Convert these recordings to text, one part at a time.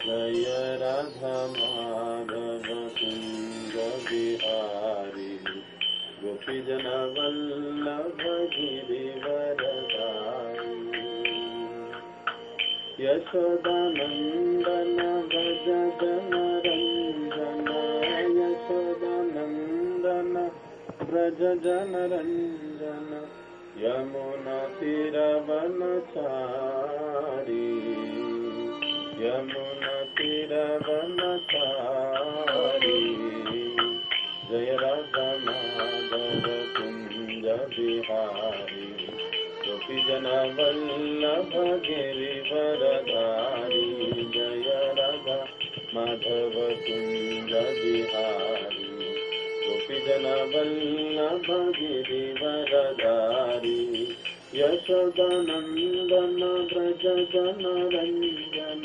जय राधा माधव कुंज बिहारी गोपीजन वल्लभ गिरिवरधारी यशोदानंदन भज जनरंजन यशोदानंदन व्रज जनरंजन यमुना तीरवनचारी यमुना तीरवनचारी जय राधा माधव कुंज बिहारी गोपीजन वल्लभ गिरिवरधारी जय राधा माधव कुंज बिहारी गोपीजन वल्लभ गिरिवरधारी यशोदानंदन व्रज जनरंजन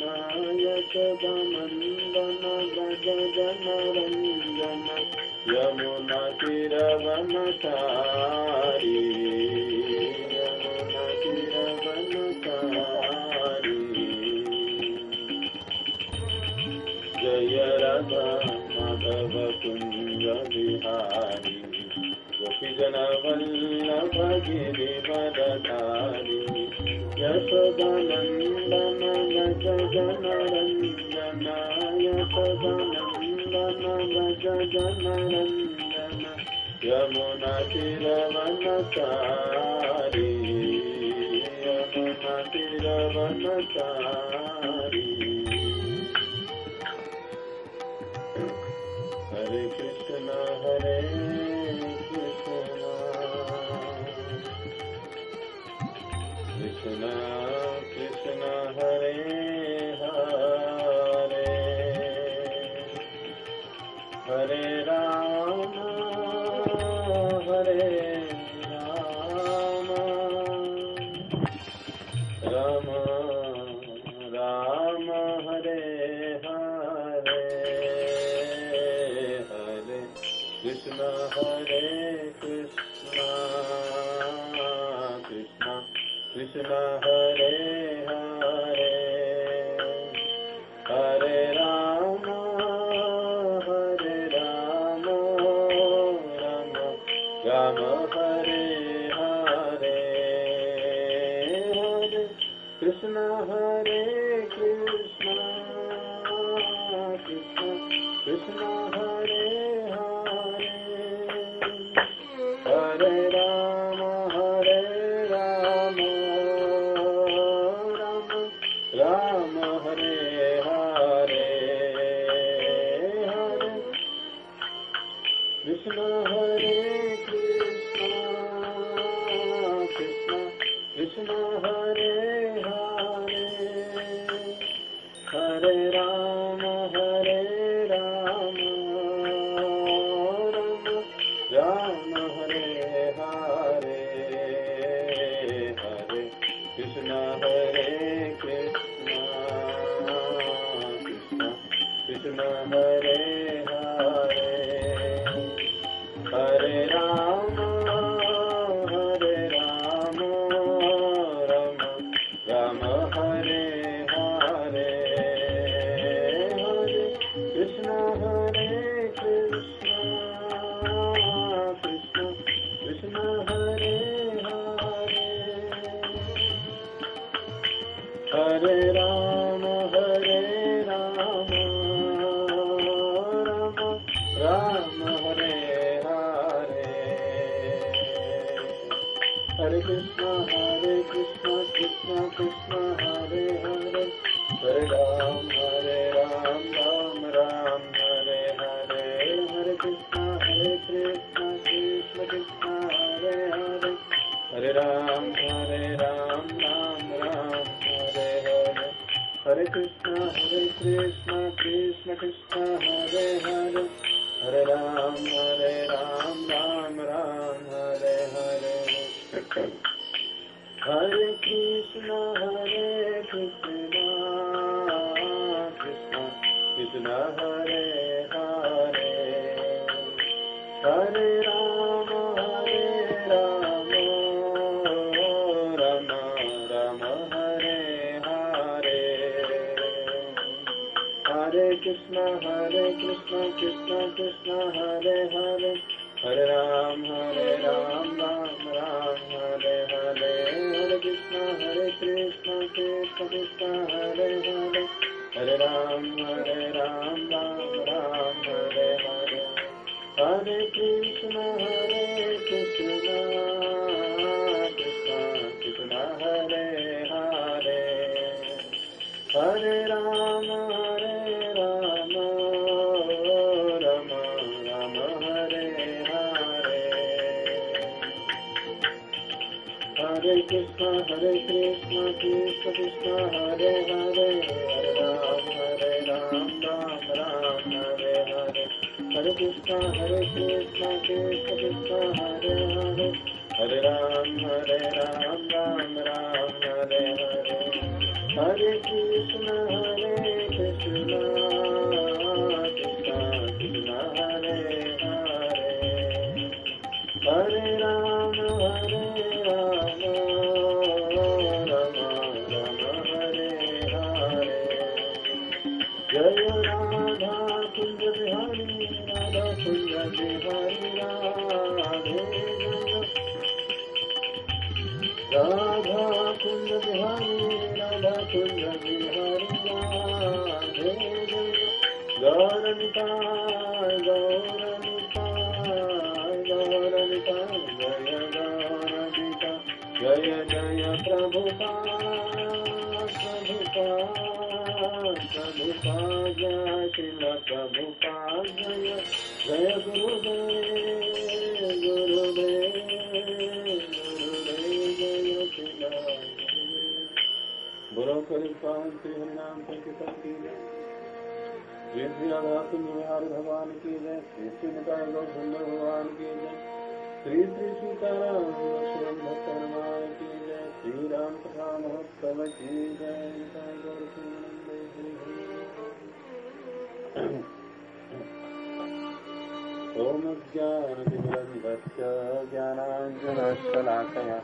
यशोदानंदन व्रज जनरंजन यमुना तीरवनचारी यमुना तीरवनचारी जय राधा माधव कुंज बिहारी गोपीजन वल्लभ गिरिवरधारी यशोदानंदन व्रज जनरंजन यशोदानंदन व्रज जनरंजन यमुना तीरवनचारी यमुना तीरवनचारी हरे कृष्ण कृष्ण कृष्ण हरे हरे हरे राम राम राम हरे हरे हरे कृष्ण कृष्ण कृष्ण हरे हरे हरे राम राम राम हरे हरे हरे कृष्ण कृष्ण कृष्ण हरे हरे हरे राम राम हरे हरे हरे कृष्ण कृष्ण कृष्ण हरे हरे हरे राम राम हरे हरे हरे कृष्ण कृष्ण कृष्ण हरे हरे हरे राम राम हरे हरे हरे कृष्ण कृष्ण कृष्ण हरे हरे हरे राम राम हरे हरे हरे कृष्ण कृष्ण कृष्ण हरे हरे हरे राम राम हरे हरे हरे कृष्ण कृष्ण कृष्ण हरे हरे हरे राम राम हरे हरे हरे कृष्ण कृष्ण कृष्ण हरे हरे हरे राम राम हरे हरे हरे कृष्ण कृष्ण कृष्ण हरे हरे हरे राम राम हरे हरे कृष्णा कृष्णा कृष्णा हरे हरे, हरे राम राम राम हरे हरे, हरे कृष्णा कृष्णा कृष्णा हरे हरे, हरे राम राम राम हरे हरे, हरे कृष्णा कृष्णा कृष्णा हरे हरे, हरे राम राम राम हरे हरे, हरे कृष्णा कृष्णा कृष्णा हरे हरे, हरे राम राम राम हरे हरे, हरे कृष्णा कृष्णा कृष्णा हरे हरे, हरे राम राम हरे हरे, हरे कृष्णा कृष्णा कृष्णा हरे हरे, हरे राम राम राम हरे हरे, जय राधा कुंज बिहारी राधा कुंज बिहारी राधे राधा कुंज बिहारी राधा कुंज बिहारी राधे गौरनिताय गौरनिताय गौरनिताय, जय गौरनिताय, जय जय प्रभुपाद प्रभुपाद प्रभुपाद, जय श्रील प्रभुपाद, जय जय गुरुदेव गुरुदेव गुरुदेव, जय श्रील बोलो कलिकाल श्री हरिनाम संकीर्तन की जय, श्री श्री राधा कुंज बिहारी भगवान की जय, श्री श्री निताय गौरसुंदर भगवान की जय, श्री श्री सीताराम लक्ष्मण भक्त हनुमान की जय, श्री राम कथा महोत्सव की जय, निताय गौरसुंदर हरि हरि। ओम ज्ञानतिमिरन्धस्य ज्ञानाञ्जनशलाकया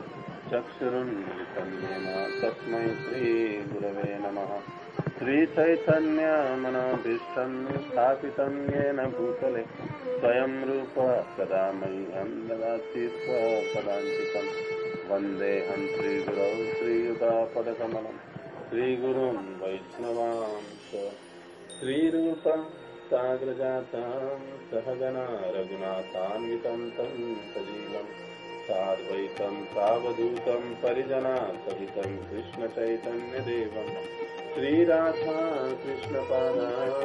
चक्षुरुन्मिलितं येन तस्मै श्रीगुरवे नमः। श्रीचैतन्यमनोभीष्टं स्थापितं येन भूतले स्वयं रूप कदा मह्यं ददाति स्वपदान्तिकं। वन्देऽहं श्रीगुरौ श्रीयुतापदकमलं श्रीगुरुं वैष्णवांश्च श्रीरूपं साग्रजातं सहगना रघुनाथान्वितं तं सजीवं साद्वैतं सावधूतं परिजनासहितं कृष्णचैतन्यदेवं श्रीराधा कृष्णपादां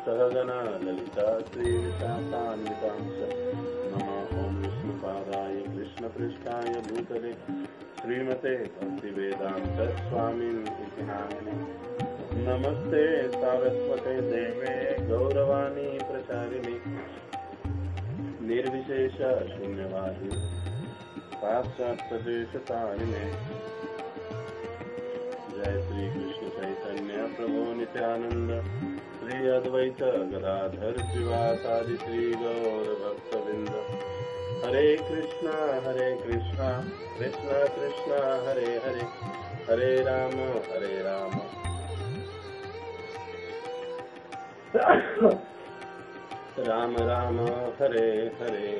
सहगना ललिता श्रीविशाखान्वितां च नमो ॐ विष्णुपादाय कृष्णपृष्ठाय भूतले श्रीमते भक्तिवेदान्त स्वामिनिति नामिने। नमस्ते सारस्वते देवे गौरवाणी प्रचारिणे निर्विशेष शून्यवादी पाश्चात्यदेशतारिणे। जय श्री कृष्ण चैतन्य प्रभु नित्यानंद, श्री अद्वैत गदाधर श्रीवासादि श्री गौर भक्तवृंद। हरे कृष्णा कृष्णा कृष्णा हरे हरे, हरे राम राम राम हरे हरे।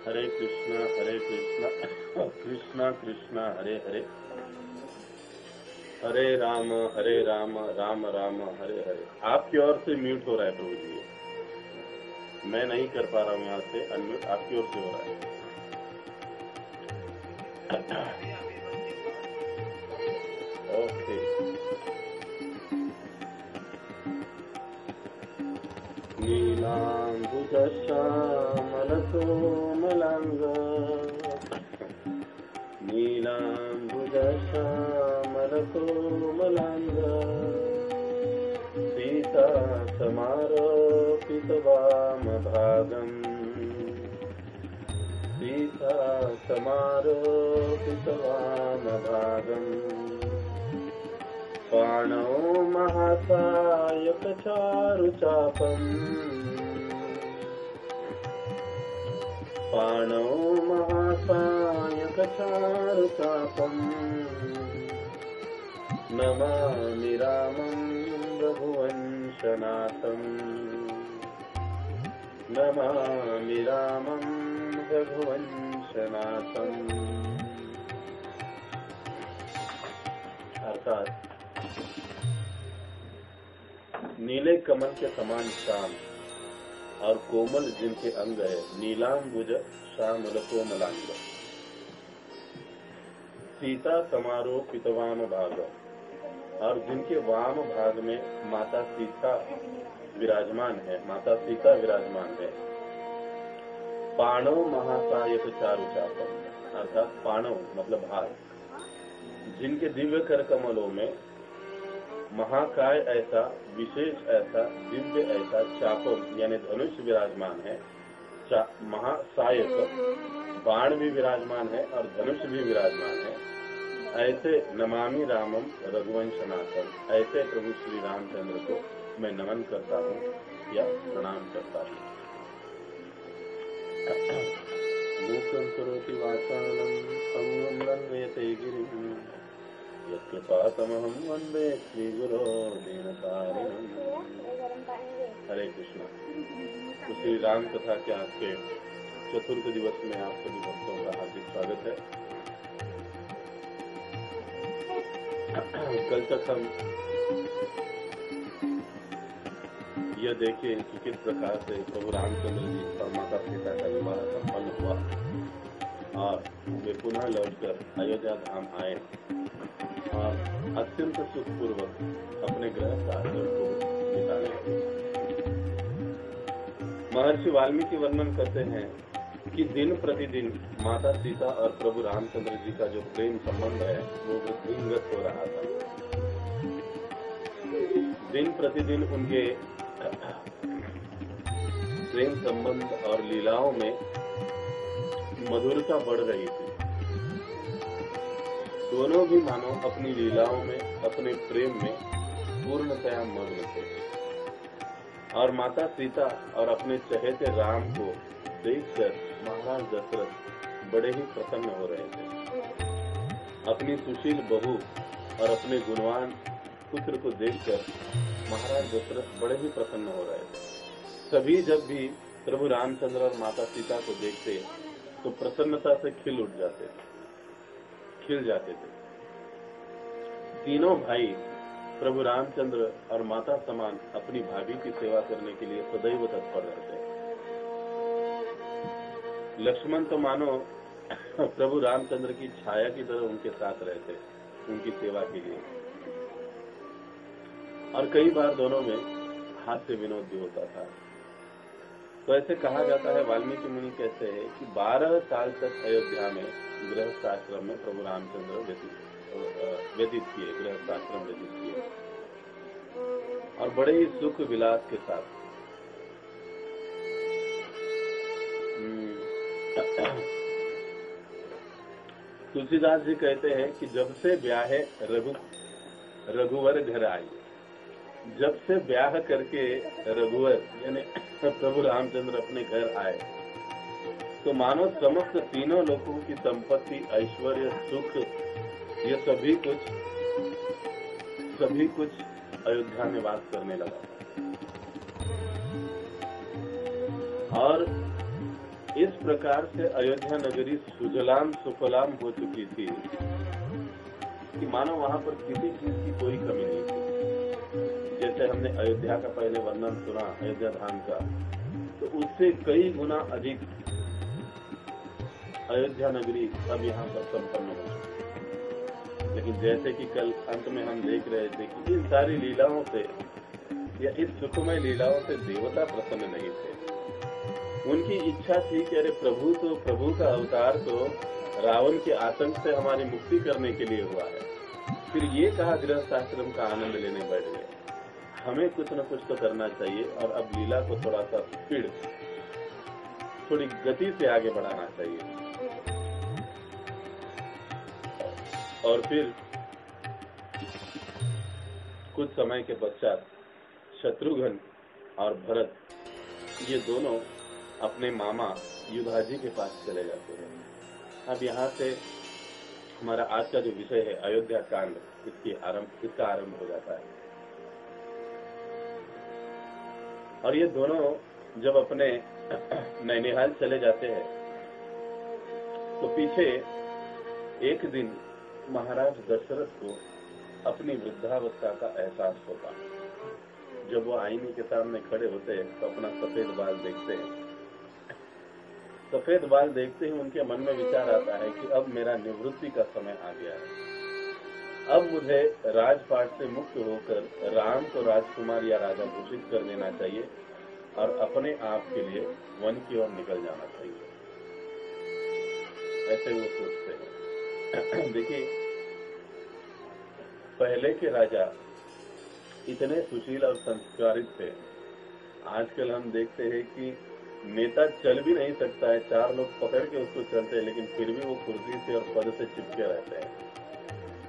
हरे कृष्णा कृष्णा कृष्णा हरे हरे, हरे राम राम राम हरे हरे। आपकी ओर से म्यूट हो रहा है प्रभु जी, मैं नहीं कर पा रहा हूँ यहाँ से अनम्यूट, आपकी ओर से हो रहा है। ओके। नीलाम्बुजश्यामलकोमलाङ्ग नीलाम्बुजश्यामलकोमलाङ्ग सीता समारोपितवामभागम् सीता समारोपितवामभागम् पाणौ महासायकचारुचापम् पाणौ महासायकचारुचापम् नमामि रामं रघुवंशनाथम् नमामि रामं रघुवंशनाथम्। अर्थात नीले कमल के समान श्याम और कोमल जिनके अंग है, नीलाम्बुज श्यामल कोमलांग सीता समारोह पितवाम भाग, और जिनके वाम भाग में माता सीता विराजमान है, माता सीता विराजमान है। पाणव महासायक चारु चापम, अर्थात पाणव मतलब हाथ, जिनके दिव्य कर कमलों में महाकाय ऐसा, विशेष ऐसा, दिव्य ऐसा चापम यानी धनुष विराजमान है। महासायक बाण भी विराजमान है और धनुष भी विराजमान है। ऐसे नमामि रामम रघुवंशनाथम, ऐसे प्रभु श्री रामचंद्र को मैं नमन करता हूँ या प्रणाम करता हूँ। मूकं करोति वाचालं पंगुं लंघयते गिरिं यत्कृपातमहं वन्दे श्रीगुरो दीनतारिणम्। हरे कृष्णा। तो श्री राम कथा के आज के चतुर्थ दिवस में आप सभी भक्तों का हार्दिक स्वागत है। कल तक हम यह देखें कि किस प्रकार से प्रभु रामचंद्र जी और माता सीता का विवाह संपन्न हुआ और वे पुनः लौटकर अयोध्या धाम आए और अत्यंत सुखपूर्वक अपने गृहस्थ आश्रम को बिताने लगे। महर्षि वाल्मीकि वर्णन करते हैं कि दिन प्रतिदिन माता सीता और प्रभु रामचंद्र जी का जो प्रेम संबंध है वो वृद्धिंगत हो रहा था। दिन प्रतिदिन उनके प्रेम संबंध और लीलाओं में मधुरता बढ़ रही थी। दोनों भी मानो अपनी लीलाओं में, अपने प्रेम में पूर्णतया मग्न थे और माता सीता और अपने चहेते राम को देखकर महाराज दशरथ बड़े ही प्रसन्न हो रहे थे। अपनी सुशील बहू और अपने गुणवान पुत्र को देखकर महाराज दशरथ बड़े ही प्रसन्न हो रहे थे। सभी जब भी प्रभु रामचंद्र और माता सीता को देखते तो प्रसन्नता से खिल जाते थे। तीनों भाई प्रभु रामचंद्र और माता समान अपनी भाभी की सेवा करने के लिए सदैव तत्पर रहते। लक्ष्मण तो मानो प्रभु रामचंद्र की छाया की तरह उनके साथ रहते, उनकी सेवा के लिए। और कई बार दोनों में हास्य विनोद भी होता था। तो ऐसे कहा जाता है, वाल्मीकि मुनि कहते हैं कि 12 साल तक अयोध्या में गृहस्थ आश्रम में प्रभु रामचंद्र व्यतीत किए, गृहस्थ आश्रम व्यतीत किए और बड़े ही सुख विलास के साथ। तुलसीदास जी कहते हैं कि जब से ब्याहे रघुवर घर आई, जब से ब्याह करके रघुवर यानी प्रभु रामचंद्र अपने घर आए तो मानो समस्त तीनों लोगों की संपत्ति, ऐश्वर्य, सुख, ये सभी कुछ अयोध्या में वास करने लगा। और इस प्रकार से अयोध्या नगरी सुजलाम सुफलाम हो चुकी थी कि मानो वहां पर किसी चीज की कोई कमी नहीं थी। जैसे हमने अयोध्या का पहले वर्णन सुना, अयोध्या धाम का, तो उससे कई गुना अधिक अयोध्या नगरी अब यहाँ पर संपन्न हो चुकी है। लेकिन जैसे कि कल अंत में हम देख रहे थे कि इन सारी लीलाओं से या इस सुखमय लीलाओं से देवता प्रसन्न नहीं थे। उनकी इच्छा थी कि अरे प्रभु का अवतार तो रावण के आतंक से हमारी मुक्ति करने के लिए हुआ है। फिर ये कहा गृहस्थ आश्रम का आनंद लेने बैठ गए। हमें कुछ न कुछ तो करना चाहिए और अब लीला को थोड़ा सा स्पीड, थोड़ी गति से आगे बढ़ाना चाहिए। और फिर कुछ समय के पश्चात शत्रुघ्न और भरत ये दोनों अपने मामा युधाजी के पास चले जाते हैं। अब यहाँ से हमारा आज का जो विषय है अयोध्या कांड, इसका आरंभ हो जाता है। और ये दोनों जब अपने नैनीहाल चले जाते हैं तो पीछे एक दिन महाराज दशरथ को अपनी वृद्धावस्था का एहसास होता है। जब वो आईने के सामने खड़े होते हैं तो अपना सफेद बाल देखते हैं। सफेद बाल देखते ही उनके मन में विचार आता है कि अब मेरा निवृत्ति का समय आ गया है। अब मुझे राजपाट से मुक्त होकर राम को राजकुमार या राजा घोषित कर देना चाहिए और अपने आप के लिए वन की ओर निकल जाना चाहिए। ऐसे वो सोचते हैं। देखिए, पहले के राजा इतने सुशील और संस्कारित थे। आजकल हम देखते हैं कि नेता चल भी नहीं सकता है, 4 लोग पकड़ के उसको चलते हैं, लेकिन फिर भी वो कुर्सी से और पद से चिपके रहते हैं।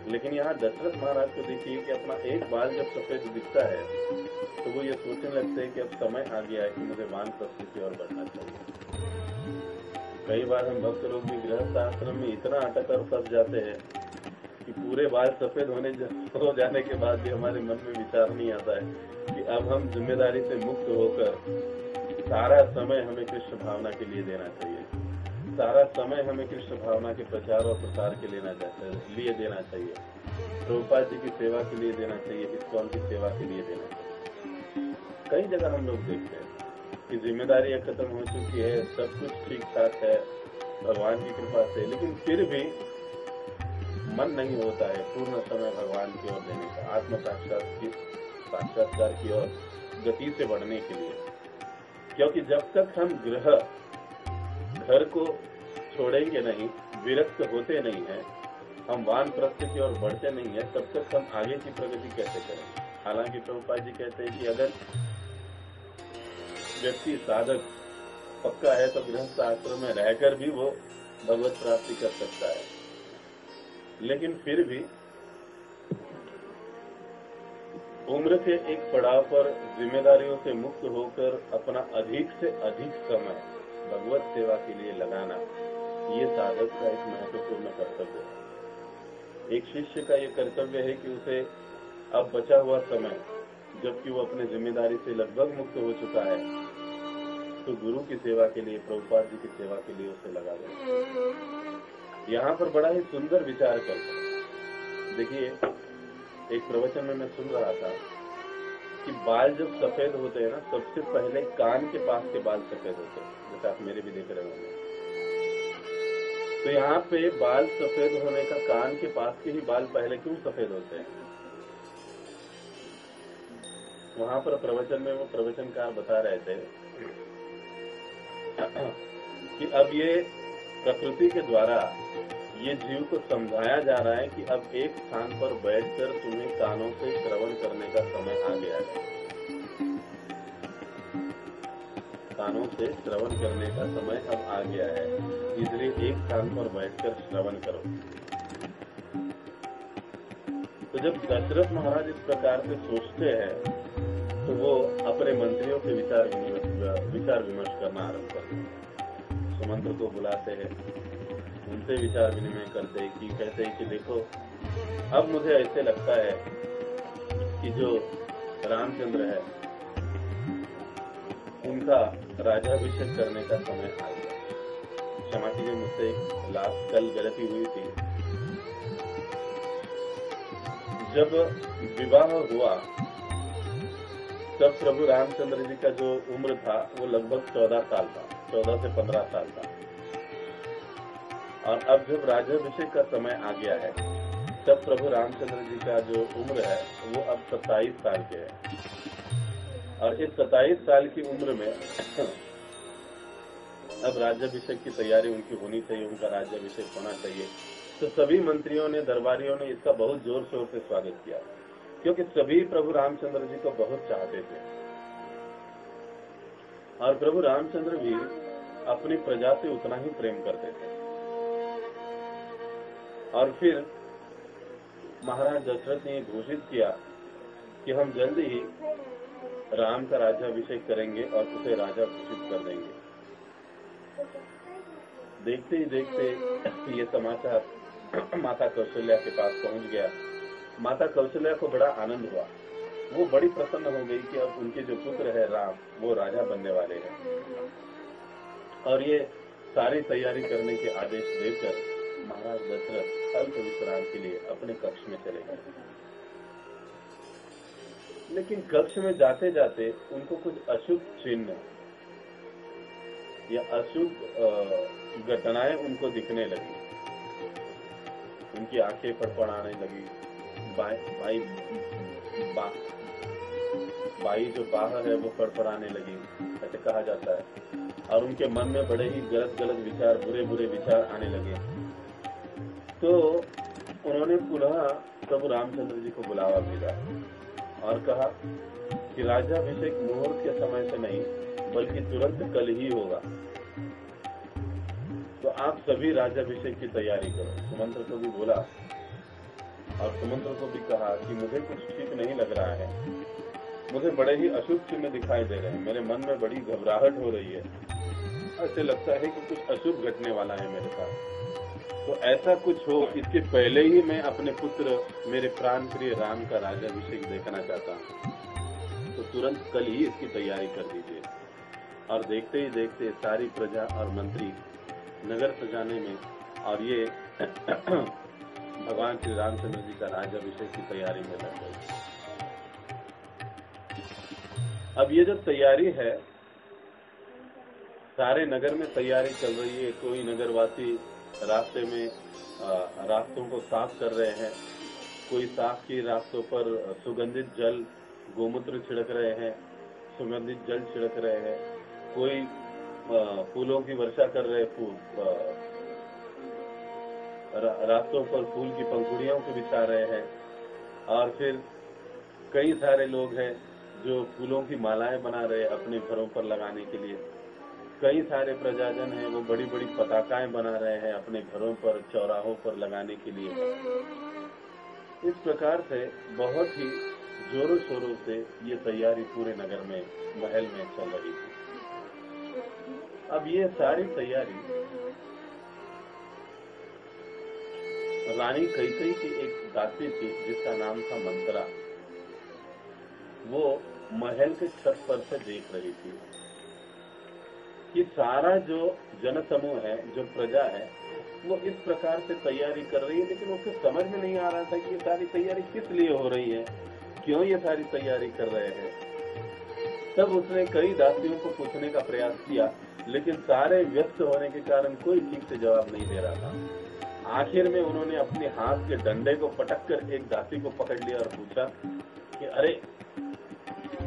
लेकिन यहाँ दशरथ महाराज को देखिए कि अपना एक बाल जब सफेद दिखता है तो वो ये सोचने लगते हैं कि अब समय आ गया है कि मुझे वानप्रस्थ की ओर बढ़ना चाहिए। कई बार हम भक्त लोग भी गृहस्थ आश्रम में इतना अटक और फंस जाते हैं कि पूरे बाल सफेद हो जाने के बाद भी हमारे मन में विचार नहीं आता है कि अब हम जिम्मेदारी से मुक्त होकर सारा समय हमें कृष्ण भावना के लिए देना चाहिए। सारा समय हमें कृष्ण भावना के प्रचार और प्रसार के लिए देना चाहिए। प्रभुपाद जी की सेवा के लिए देना चाहिए, इस्कॉन की सेवा के लिए देना चाहिए। कई जगह हम लोग देखते हैं कि जिम्मेदारी खत्म हो चुकी है, सब कुछ ठीक ठाक है भगवान की कृपा से, लेकिन फिर भी मन नहीं होता है पूर्ण समय भगवान की ओर देने का, आत्म साक्षात्कार की ओर गति से बढ़ने के लिए। क्योंकि जब तक हम घर को छोड़ेंगे नहीं, विरक्त होते नहीं है, हम वानप्रस्थ की ओर बढ़ते नहीं है, तब तक हम आगे की प्रगति कैसे करेंगे। हालांकि प्रभुपाद जी कहते हैं कि अगर व्यक्ति साधक पक्का है तो गृहस्थ आश्रम में रहकर भी वो भगवत प्राप्ति कर सकता है। लेकिन फिर भी उम्र के एक पड़ाव पर जिम्मेदारियों से मुक्त होकर अपना अधिक से अधिक समय भगवत सेवा के लिए लगाना, ये साधक का एक महत्वपूर्ण कर्तव्य है। एक शिष्य का ये कर्तव्य है कि उसे अब बचा हुआ समय, जबकि वो अपने जिम्मेदारी से लगभग मुक्त हो चुका है, तो गुरु की सेवा के लिए, प्रभुपाद जी की सेवा के लिए उसे लगा दे। यहाँ पर बड़ा ही सुंदर विचार करते हैं। देखिए, एक प्रवचन में मैं सुन रहा था कि बाल जब सफेद होते हैं ना, सबसे पहले कान के पास के बाल सफेद होते हैं, जैसे आप मेरे भी देख रहे होंगे। तो यहाँ पे बाल सफेद होने का, कान के पास के ही बाल पहले क्यों सफेद होते हैं? वहां पर प्रवचन में वो प्रवचनकार बता रहे थे कि अब ये प्रकृति के द्वारा ये जीव को समझाया जा रहा है कि अब एक स्थान पर बैठकर तुम्हें कानों से श्रवण करने का समय आ गया है। कानों से श्रवण करने का समय अब आ गया है, इसलिए एक स्थान पर बैठकर श्रवण करो। तो जब दशरथ महाराज इस प्रकार से सोचते हैं तो वो अपने मंत्रियों से विचार विमर्श करना आरंभ करते हैं। सुमंत्र को बुलाते हैं, उनसे विचार विनिमय करते हैं कि कहते हैं कि देखो, अब मुझे ऐसे लगता है कि जो रामचंद्र है उनका राज्याभिषेक करने का समय आ गया। क्षमा कीजिए, मुझसे लास्ट कल गलती हुई थी। जब विवाह हुआ तब प्रभु रामचंद्र जी का जो उम्र था वो लगभग 14 साल था, 14 से 15 साल था। और अब जब राज्याभिषेक का समय आ गया है तब प्रभु रामचंद्र जी का जो उम्र है वो अब 27 साल के है। और इस 27 साल की उम्र में अब राज्याभिषेक की तैयारी उनकी होनी चाहिए, उनका राज्याभिषेक होना चाहिए। तो सभी मंत्रियों ने, दरबारियों ने इसका बहुत जोर शोर से स्वागत किया, क्योंकि सभी प्रभु रामचंद्र जी को बहुत चाहते थे। और प्रभु रामचंद्र भी अपनी प्रजा से उतना ही प्रेम करते थे। और फिर महाराज दशरथ ने घोषित किया कि हम जल्द ही राम का राज्याभिषेक करेंगे और उसे राजा घोषित कर देंगे। देखते ही देखते ये समाचार माता कौशल्या के पास पहुंच गया। माता कौशल्या को बड़ा आनंद हुआ, वो बड़ी प्रसन्न हो गई कि अब उनके जो पुत्र है राम वो राजा बनने वाले हैं। और ये सारी तैयारी करने के आदेश देकर महाराज दशरथ अल्प विश्राम के लिए अपने कक्ष में चले गए। लेकिन कक्ष में जाते जाते उनको कुछ अशुभ चिन्ह या अशुभ घटनाएं उनको दिखने लगी। उनकी आंखें फड़फड़ाने लगी, बाई जो बाह है वो फड़फड़ाने लगी, ऐसे कहा जाता है। और उनके मन में बड़े ही गलत विचार, बुरे विचार आने लगे। तो उन्होंने पुनः प्रभु रामचंद्र जी को बुलावा भेजा और कहा कि राज्याभिषेक मुहूर्त के समय से नहीं बल्कि तुरंत कल ही होगा, तो आप सभी राज्याभिषेक की तैयारी करो। सुमंत्र को भी बोला और सुमंत्र को भी कहा कि मुझे कुछ ठीक नहीं लग रहा है, मुझे बड़े ही अशुभ चिन्ह दिखाई दे रहे हैं, मेरे मन में बड़ी घबराहट हो रही है, ऐसे लगता है कि कुछ अशुभ घटने वाला है मेरे साथ। तो ऐसा कुछ हो इसके पहले ही मैं अपने पुत्र, मेरे प्राण प्रिय राम का राज्याभिषेक देखना चाहता हूँ, तो तुरंत कल ही इसकी तैयारी कर दीजिए। और देखते ही देखते सारी प्रजा और मंत्री नगर सजाने में और ये भगवान श्री रामचंद्र जी का राज्याभिषेक की तैयारी में लग गए। अब ये जो तैयारी है, सारे नगर में तैयारी चल रही है। कोई नगरवासी रास्ते में रास्तों को साफ कर रहे हैं, कोई साफ की रास्तों पर सुगंधित जल, गोमूत्र छिड़क रहे हैं, सुगंधित जल छिड़क रहे हैं, कोई फूलों की वर्षा कर रहे, रास्तों पर फूल की पंखुड़ियों को बिछा रहे हैं। और फिर कई सारे लोग हैं जो फूलों की मालाएं बना रहे हैं अपने घरों पर लगाने के लिए। कई सारे प्रजाजन हैं वो बड़ी बड़ी पताकाएं बना रहे हैं अपने घरों पर, चौराहों पर लगाने के लिए। इस प्रकार से बहुत ही जोरों शोरों से ये तैयारी पूरे नगर में, महल में चल रही थी। अब ये सारी तैयारी रानी कैकेयी की एक दासी थी जिसका नाम था मंत्रा, वो महल के छत पर से देख रही थी कि सारा जो जनसमूह है, जो प्रजा है, वो इस प्रकार से तैयारी कर रही है। लेकिन उसको समझ में नहीं आ रहा था कि ये सारी तैयारी किस लिए हो रही है, क्यों ये सारी तैयारी कर रहे हैं। तब उसने कई दासियों को पूछने का प्रयास किया, लेकिन सारे व्यस्त होने के कारण कोई ठीक से जवाब नहीं दे रहा था। आखिर में उन्होंने अपने हाथ के डंडे को पटक कर एक दासी को पकड़ लिया और पूछा कि अरे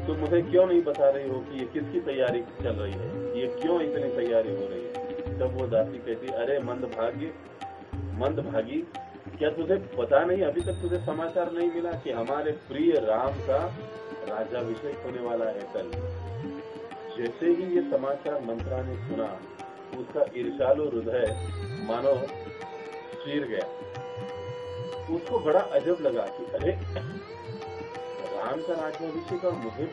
तुम मुझे क्यों नहीं बता रही हो कि ये किसकी तैयारी चल रही है, ये क्यों इतनी तैयारी हो रही है। तब वो दासी कहती, अरे मंदभागी, क्या तुझे पता नहीं, अभी तक तुझे समाचार नहीं मिला कि हमारे प्रिय राम का राज्याभिषेक होने वाला है कल। जैसे ही ये समाचार मंत्रा ने सुना, उसका ईर्ष्यालु हृदय मानो चीर गया। उसको बड़ा अजब लगा कि अरे राम का राज्याभिषेक और मुझे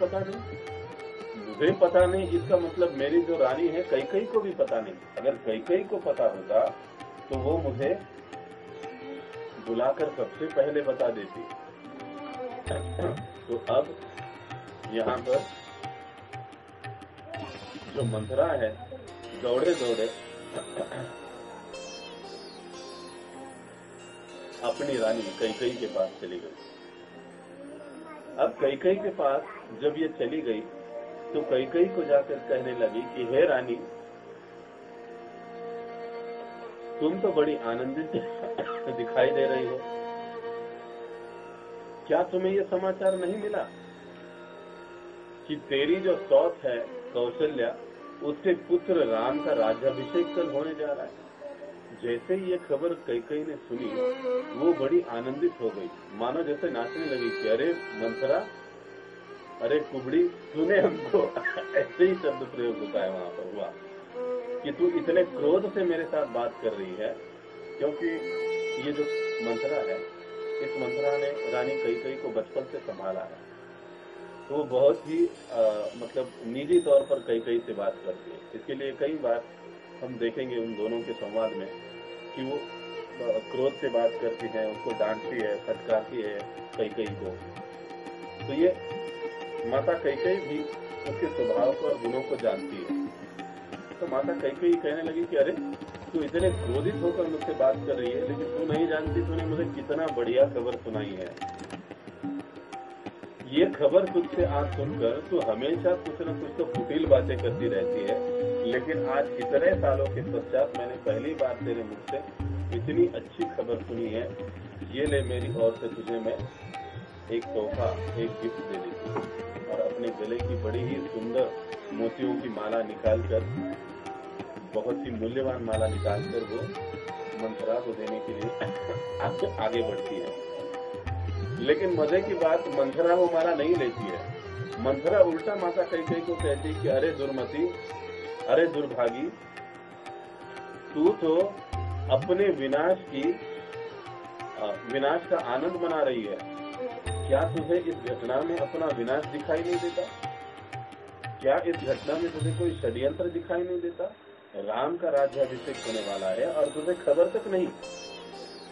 पता नहीं, इसका मतलब मेरी जो रानी है कैकेयी को भी पता नहीं। अगर कैकेयी को पता होता तो वो मुझे बुलाकर सबसे पहले बता देती। तो अब यहाँ पर जो मंथरा है, दौड़े अपनी रानी कैकेयी के पास चली गई अब कैकेयी के पास जब ये चली गई तो कैकेयी को जाकर कहने लगी कि हे रानी, तुम तो बड़ी आनंदित दिखाई दे रही हो, क्या तुम्हें ये समाचार नहीं मिला कि तेरी जो सौत है कौशल्या, उसके पुत्र राम का राज्याभिषेक कल होने जा रहा है। जैसे ही ये खबर कैकेयी ने सुनी, वो बड़ी आनंदित हो गई, मानो जैसे नाचने लगी कि अरे मंथरा, अरे कुबड़ी, तूने हमको ऐसे ही शब्द प्रयोग होता है वहां पर हुआ कि तू इतने क्रोध से मेरे साथ बात कर रही है, क्योंकि ये जो मंथरा है, इस मंथरा ने रानी कैकेयी को बचपन से संभाला है, तो वो बहुत ही मतलब निजी तौर पर कैकेयी से बात करती है। इसके लिए कई बार हम देखेंगे उन दोनों के संवाद में कि वो क्रोध से बात करती है, उसको डांटती है, फटकारती है कैकेयी को। तो ये माता कैकेयी भी उसके स्वभाव को और गुणों को जानती है। तो माता कैकेयी कहने लगी कि अरे तू इतने क्रोधित होकर मुझसे बात कर रही है, लेकिन तू नहीं जानती तूने मुझे कितना बढ़िया खबर सुनाई है। ये खबर तुझसे आज सुनकर तू हमेशा कुछ न कुछ तो कुटिल बातें करती रहती है, लेकिन आज इतने सालों के पश्चात मैंने पहली बार तेरे मुख से इतनी अच्छी खबर सुनी है। ये ले, मेरी ओर से तुझे मैं एक तोहफा, एक गिफ्ट दे देती। और अपने गले की बड़ी ही सुंदर मोतियों की माला निकालकर, बहुत ही मूल्यवान माला निकालकर वो मंथरा को देने के लिए आगे बढ़ती है। लेकिन मजे की बात, मंथरा वो माला नहीं लेती है। मंथरा उल्टा माता कैकेयी को कहती कि अरे दुर्मति, अरे दुर्भागी, तू तो अपने विनाश का आनंद मना रही है। क्या तुझे इस घटना में अपना विनाश दिखाई नहीं देता? क्या इस घटना में तुझे कोई षड्यंत्र दिखाई नहीं देता? राम का राज्याभिषेक होने वाला है और तुझे खबर तक नहीं,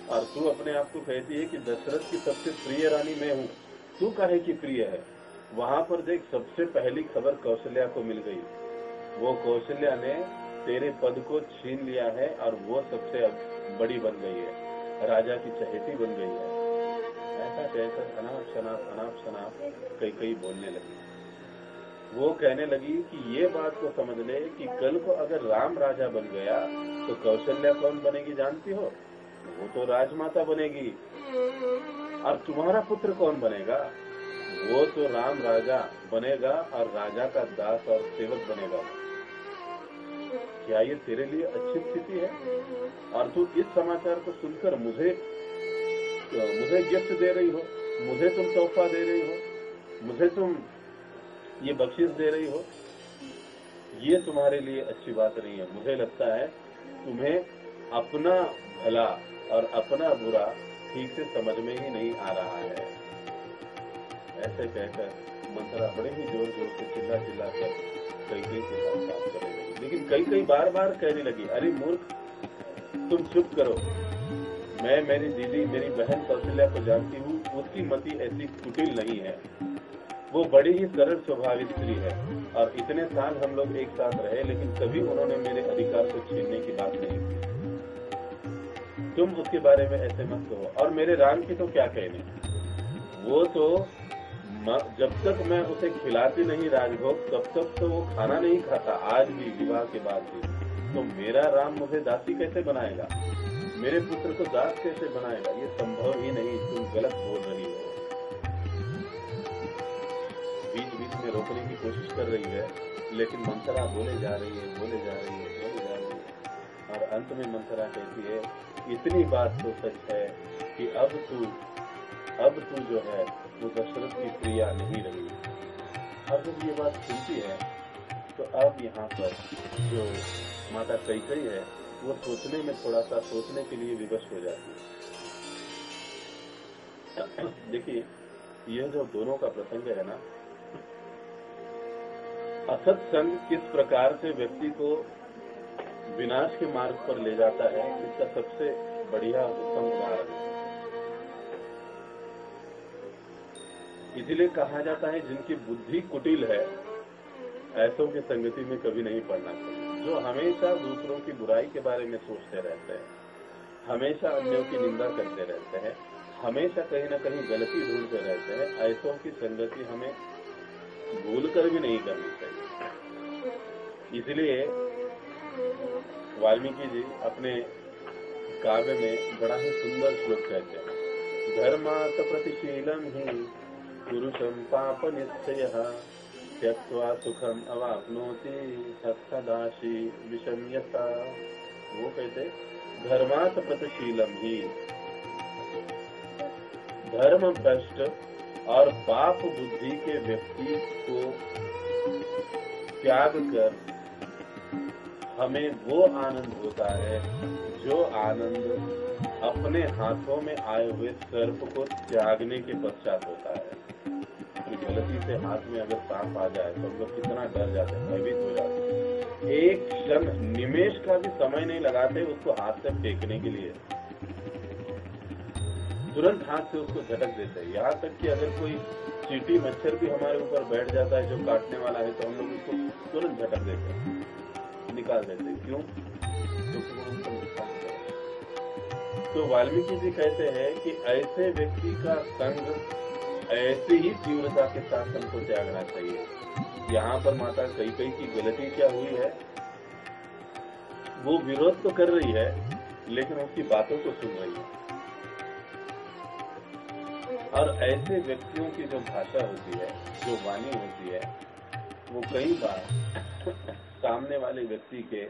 और तू अपने आप को कहती है कि दशरथ की सबसे प्रिय रानी मैं हूँ। तू काहे की प्रिय है? वहां पर देख, सबसे पहली खबर कौशल्या को मिल गई। वो कौशल्या ने तेरे पद को छीन लिया है और वो सबसे बड़ी बन गई है, राजा की चहेती बन गई है। ऐसा कहकर अनाप शनाप कैकेयी बोलने लगी। वो कहने लगी कि ये बात को समझ ले कि कल को अगर राम राजा बन गया तो कौशल्या कौन बनेगी जानती हो? वो तो राजमाता बनेगी। और तुम्हारा पुत्र कौन बनेगा? वो तो राम राजा बनेगा और राजा का दास और सेवक बनेगा। क्या ये तेरे लिए अच्छी स्थिति है? और तू इस समाचार को सुनकर मुझे गिफ्ट दे रही हो, मुझे तुम तोहफा दे रही हो, मुझे तुम ये बख्शिश दे रही हो। ये तुम्हारे लिए अच्छी बात नहीं है। मुझे लगता है तुम्हें अपना भला और अपना बुरा ठीक से समझ में ही नहीं आ रहा है। ऐसे कहकर मंथरा बड़े ही जोर जोर से चिल्ला कर कैकेयी के साथ बात करने लगी। लेकिन कैकेयी बार बार कहने लगी, अरे मूर्ख, तुम चुप करो। मैं मेरी दीदी, मेरी बहन कौशल्या को जानती हूँ, उसकी मति ऐसी कुटिल नहीं है। वो बड़ी ही सरल स्वभाविक स्त्री है और इतने साल हम लोग एक साथ रहे, लेकिन कभी उन्होंने मेरे अधिकार को छीनने की बात नहीं की। तुम उसके बारे में ऐसे मत कहो। और मेरे राम की तो क्या कहने, वो तो जब तक मैं उसे खिलाती नहीं राजभोग, तब तक तो वो खाना नहीं खाता, आज भी, विवाह के बाद भी। तो मेरा राम मुझे दासी कैसे बनाएगा? मेरे पुत्र को दास कैसे बनाएगा? ये संभव ही नहीं। तुम गलत बोल रही हो। बीच बीच में रोकने की कोशिश कर रही है, लेकिन मंथरा बोले जा रही है। और अंत में मंथरा कहती है, इतनी बात तो सच है कि अब तू जो है वो दशरथ की प्रिया नहीं रही। अब जब ये बात सुनती है तो अब यहाँ पर जो माता कैकेयी है वो सोचने में, थोड़ा सा सोचने के लिए विवश हो जाती है। देखिए, यह जो दोनों का प्रसंग है ना, असत संग किस प्रकार से व्यक्ति को विनाश के मार्ग पर ले जाता है, इसका सबसे बढ़िया उत्तम उदाहरण है। इसीलिए कहा जाता है, जिनकी बुद्धि कुटिल है ऐसों की संगति में कभी नहीं पड़ना चाहिए। जो हमेशा दूसरों की बुराई के बारे में सोचते रहते हैं, हमेशा अन्यों की निंदा करते रहते हैं, हमेशा कहीं ना कहीं गलती ढूंढते रहते हैं, ऐसों की संगति हमें भूल कर भी नहीं करनी चाहिए। इसलिए वाल्मीकि जी अपने काव्य में बड़ा ही सुंदर श्लोक कहते हैं, धर्मात् प्रतिशीलम ही पुरुषम पाप निश्चयः त्यक्त्वा सुखम अवाप्नोति सत्सदाशी विषम यथा। वो कहते धर्मात् प्रतिशीलम ही, धर्म भ्रष्ट और पाप बुद्धि के व्यक्ति को त्याग कर हमें वो आनंद होता है जो आनंद अपने हाथों में आए हुए सर्प को त्यागने के पश्चात होता है। गलती से हाथ में अगर सांप आ जाए तो हम लोग कितना डर जाते हैं, भयभीत हो जाते हैं, एक क्षण निमेष का भी समय नहीं लगाते उसको हाथ से फेंकने के लिए, तुरंत हाथ से उसको झटक देते हैं। यहाँ तक कि अगर कोई चींटी मच्छर भी हमारे ऊपर बैठ जाता है जो काटने वाला है तो हम लोग उसको तुरंत झटक देते हैं, निकाल देते हैं। क्यों? क्योंकि वो उनको नुकसान करेगा। तो वाल्मीकि जी कहते हैं कि ऐसे व्यक्ति का संग ऐसी ही तीव्रता के साथ हमको त्यागना चाहिए। यहाँ पर माता कैकेयी की गलती क्या हुई है, वो विरोध तो कर रही है लेकिन उसकी बातों को सुन रही है। और ऐसे व्यक्तियों की जो भाषा होती है, जो वाणी होती है, वो कई बार सामने वाले व्यक्ति के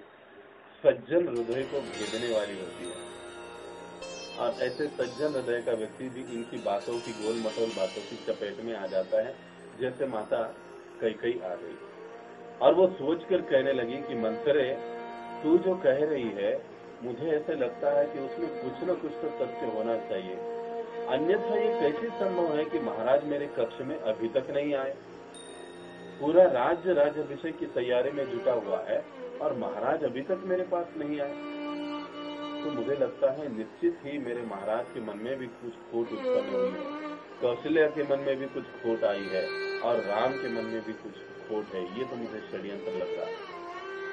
सज्जन हृदय को भेदने वाली होती है। और ऐसे सज्जन हृदय का व्यक्ति भी इनकी बातों की, गोल मटोल बातों की चपेट में आ जाता है। जैसे माता कैकेयी आ गई और वो सोचकर कहने लगी कि मंथरे, तू जो कह रही है मुझे ऐसा लगता है कि उसमें कुछ न कुछ तो सत्य होना चाहिए, अन्यथा ये कैसे संभव है कि महाराज मेरे कक्ष में अभी तक नहीं आए। पूरा राज्याभिषेक की तैयारी में जुटा हुआ है और महाराज अभी तक मेरे पास नहीं आए। तो मुझे लगता है निश्चित ही मेरे महाराज के मन में भी कुछ खोट उत्पन्न हुई है, कौशल्या के मन में भी कुछ खोट आई है और राम के मन में भी कुछ खोट है। ये तो मुझे षड्यंत्र लग रहा है।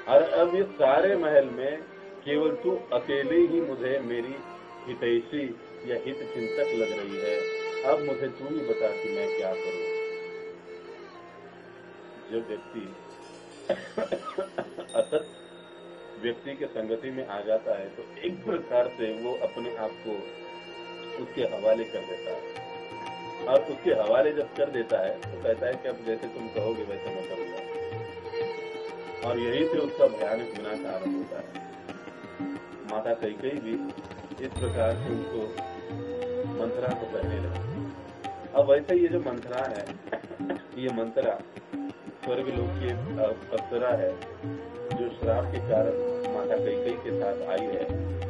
और अब इस सारे महल में केवल तू अकेले ही मुझे मेरी हितैषी या हित चिंतक लग रही है। अब मुझे तू ही बता कि मैं क्या करूं। जो व्यक्ति असत व्यक्ति के संगति में आ जाता है तो एक प्रकार से वो अपने आप को उसके हवाले कर देता है। और उसके हवाले जब कर देता है तो कहता है कि अब जैसे तुम कहोगे वैसे मैं करूंगा। और यही से उसका भयानक विनाश आरंभ होता है। माता कैकेयी भी इस प्रकार से उनको मंथरा को कहने लगी। अब वैसे ये जो मंथरा है, ये मंथरा स्वर्गलोक की अप्सरा है जो श्राप के कारण माता कैकेयी के साथ आई है।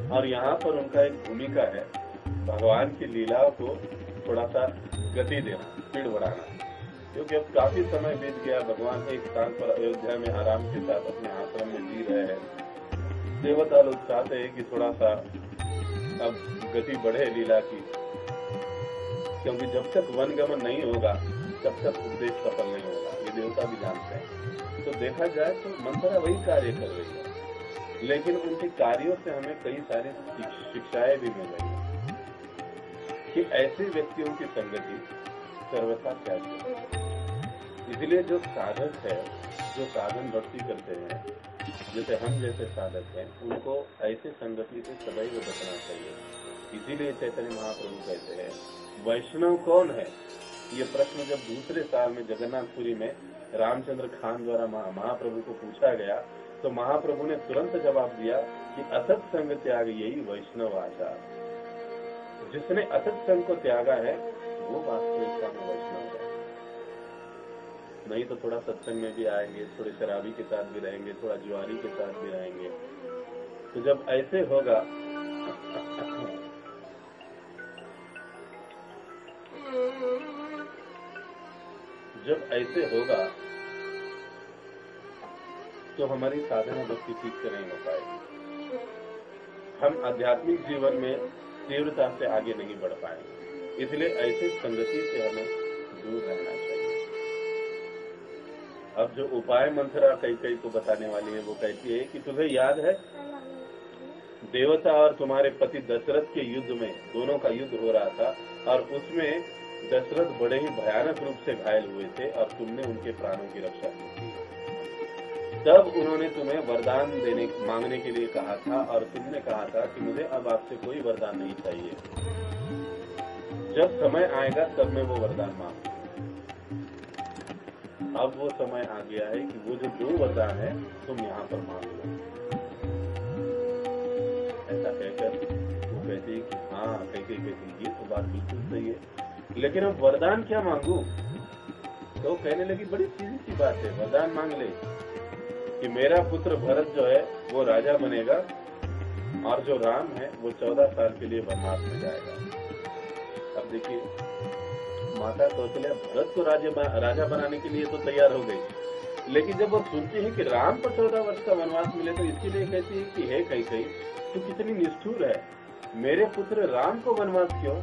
और यहाँ पर उनका एक भूमिका है भगवान की लीलाओं को थोड़ा सा गति देना, स्पीड बढ़ाना। क्योंकि अब काफी समय बीत गया, भगवान एक स्थान पर अयोध्या में आराम के साथ अपने आश्रम में जी रहे हैं। देवता लोग चाहते हैं कि थोड़ा सा अब गति बढ़े लीला की, क्योंकि जब तक वनगमन नहीं होगा तब तक उपदेश सफल नहीं होगा, ये देवता भी जानते हैं। तो देखा जाए तो मंथरा वही कार्य कर रही है, लेकिन उनके कार्यों से हमें कई सारी शिक्षाएं भी मिल रही है कि ऐसे व्यक्तियों की संगति सर्वथा त्याग है। इसलिए जो साधक है, जो साधन भक्ति करते हैं, जैसे हम जैसे साधक हैं, उनको ऐसे संगति से सदैव बचना चाहिए। इसीलिए चैतन्य महाप्रभु कहते हैं वैष्णव कौन है। ये प्रश्न जब दूसरे साल में जगन्नाथपुरी में रामचंद्र खान द्वारा महाप्रभु को पूछा गया तो महाप्रभु ने तुरंत जवाब दिया कि असत संग त्याग यही वैष्णव आचार। जिसने असत संग को त्यागा है वो वास्तविकता में वैष्णव है। नहीं तो थोड़ा सत्संग में भी आएंगे, थोड़े शराबी के साथ भी रहेंगे, थोड़ा जुआरी के साथ भी रहेंगे। तो जब ऐसे होगा तो हमारी साधना भक्ति ठीक से नहीं हो पाएगी। हम आध्यात्मिक जीवन में तीव्रता से आगे नहीं बढ़ पाएंगे। इसलिए ऐसे संगति से हमें दूर रहना चाहिए। अब जो उपाय मंथरा कैकेयी को बताने वाली है वो कहती है कि तुझे याद है देवता और तुम्हारे पति दशरथ के युद्ध में, दोनों का युद्ध हो रहा था और उसमें दशरथ बड़े ही भयानक रूप से घायल हुए थे और तुमने उनके प्राणों की रक्षा की थी। तब उन्होंने तुम्हें वरदान मांगने के लिए कहा था और तुमने कहा था कि मुझे अब आपसे कोई वरदान नहीं चाहिए, जब समय आएगा तब मैं वो वरदान मांगूंगा। अब वो समय आ गया है कि वो जो 2 वरदान है तुम यहाँ पर मांग लो। ऐसा कहकर वो कहती है कि हाँ, कहती ये तो बात बिल्कुल सही है, लेकिन अब वरदान क्या मांगू? तो कहने लगी बड़ी सीधी सी बात है, वरदान मांग ले कि मेरा पुत्र भरत जो है वो राजा बनेगा और जो राम है वो 14 साल के लिए वनवास में जाएगा। अब देखिए, माता कौशल्या भरत को राजा बनाने के लिए तो तैयार हो गई, लेकिन जब वो सुनती है कि राम को 14 वर्ष का वनवास मिले तो इसके लिए कहती है कि हे कई तो कितनी निष्ठुर है, मेरे पुत्र राम को वनवास क्यों,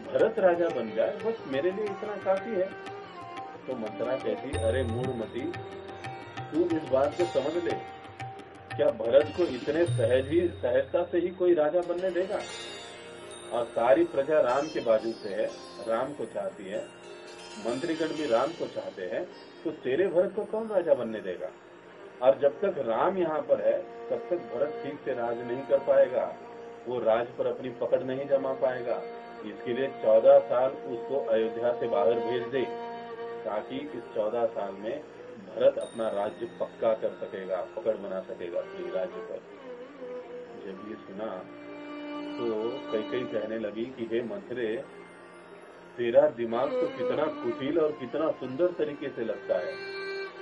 भरत राजा बन जाए, बस मेरे लिए इतना काफी है। तो मंथरा कहती, अरे मूढ़मती, तू इस बात को समझ ले, क्या भरत को इतने सहजता से ही कोई राजा बनने देगा? और सारी प्रजा राम के बाजू से है, राम को चाहती है, मंत्रीगण भी राम को चाहते हैं, तो तेरे भरत को कौन राजा बनने देगा? और जब तक राम यहाँ पर है तब तक भरत ठीक से राज नहीं कर पाएगा, वो राज पर अपनी पकड़ नहीं जमा पाएगा। इसके लिए 14 साल उसको अयोध्या से बाहर भेज दे, ताकि इस 14 साल में भरत अपना राज्य पक्का कर सकेगा, पकड़ बना सकेगा अपने राज्य पर। जब ये सुना तो कई कहने लगी कि हे मंथरे, तेरा दिमाग तो कितना कुटिल और कितना सुंदर तरीके से लगता है,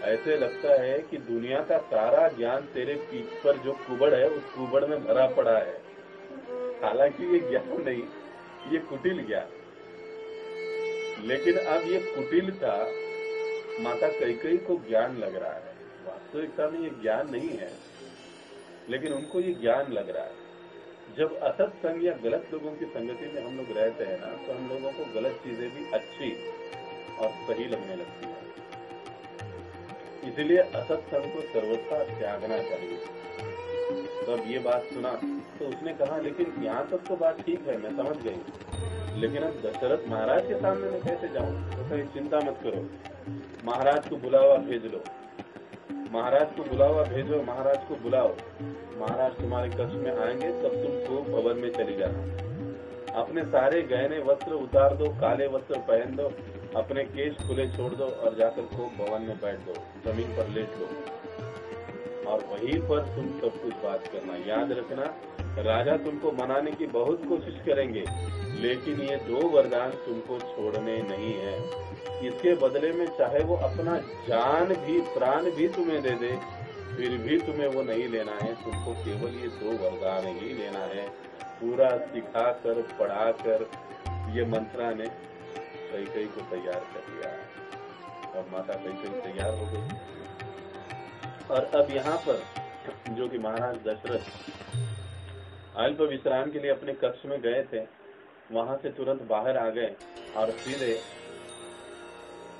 ऐसे लगता है कि दुनिया का सारा ज्ञान तेरे पीठ पर जो कुबड़ है उस कुबड़ में भरा पड़ा है। हालांकि ये ज्ञान नहीं, ये कुटिल ज्ञान, लेकिन अब ये कुटिलता माता कैकेयी को ज्ञान लग रहा है। वास्तविकता में ये ज्ञान नहीं है, लेकिन उनको ये ज्ञान लग रहा है। जब असत संग या गलत लोगों की संगति में हम लोग रहते हैं ना, तो हम लोगों को गलत चीजें भी अच्छी और सही लगने लगती है। इसलिए असत संग को सर्वथा त्यागना चाहिए। तो अब ये बात सुना तो उसने कहा, लेकिन यहाँ तक तो बात ठीक है, मैं समझ गई, लेकिन अब दशरथ महाराज के सामने मैं कैसे जाऊँ? तो कहीं चिंता मत करो, महाराज को बुलावा भेज लो, महाराज को बुलावा भेजो, महाराज को बुलाओ, महाराज तुम्हारे कक्ष में आएंगे, तब तुमको भवन में चली जाना। अपने सारे गहने वस्त्र उतार दो, काले वस्त्र पहन दो, अपने केश खुले छोड़ दो और जाकर खूब भवन में बैठ दो, जमीन पर लेट लो और वहीं पर तुम सब कुछ बात करना। याद रखना, राजा तुमको मनाने की बहुत कोशिश करेंगे, लेकिन ये 2 वरदान तुमको छोड़ने नहीं है। इसके बदले में चाहे वो अपना जान भी, प्राण भी तुम्हें दे दे, फिर भी तुम्हें वो नहीं लेना है। तुमको केवल ये 2 वरदान ही लेना है। पूरा सिखा कर, पढ़ा कर ये मंत्रा ने कैकेयी को तैयार कर दिया और माता कैकेयी तैयार हो गई। और अब यहाँ पर जो कि महाराज दशरथ अल्प विश्राम के लिए अपने कक्ष में गए थे, वहां से तुरंत बाहर आ गए और सीधे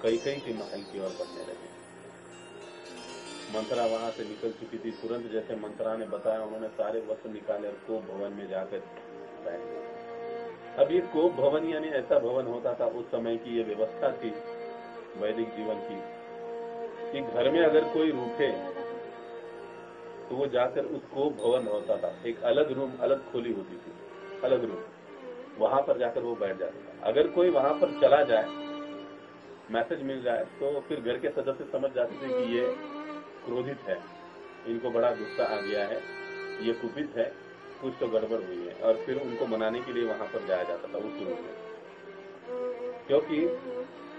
कैकेयी के महल की ओर बढ़ने लगे। मंत्रा वहां से निकल चुकी थी। तुरंत जैसे मंत्रा ने बताया, उन्होंने सारे वस्त्र निकाले और कोप भवन में जाकर बैठ गए। अब ये कोप भवन यानी ऐसा भवन होता था, उस समय की ये व्यवस्था थी वैदिक जीवन की, कि घर में अगर कोई रूठे तो वो जाकर उस कोप भवन होता था, एक अलग रूम, अलग खोली होती थी, अलग रूम, वहां पर जाकर वो बैठ जाता था। अगर कोई वहां पर चला जाए, मैसेज मिल जाए, तो फिर घर के सदस्य समझ जाते थे कि ये क्रोधित है, इनको बड़ा गुस्सा आ गया है, ये कुपित है, कुछ तो गड़बड़ हुई है, और फिर उनको मनाने के लिए वहां पर जाया जाता था उस रूम में। क्योंकि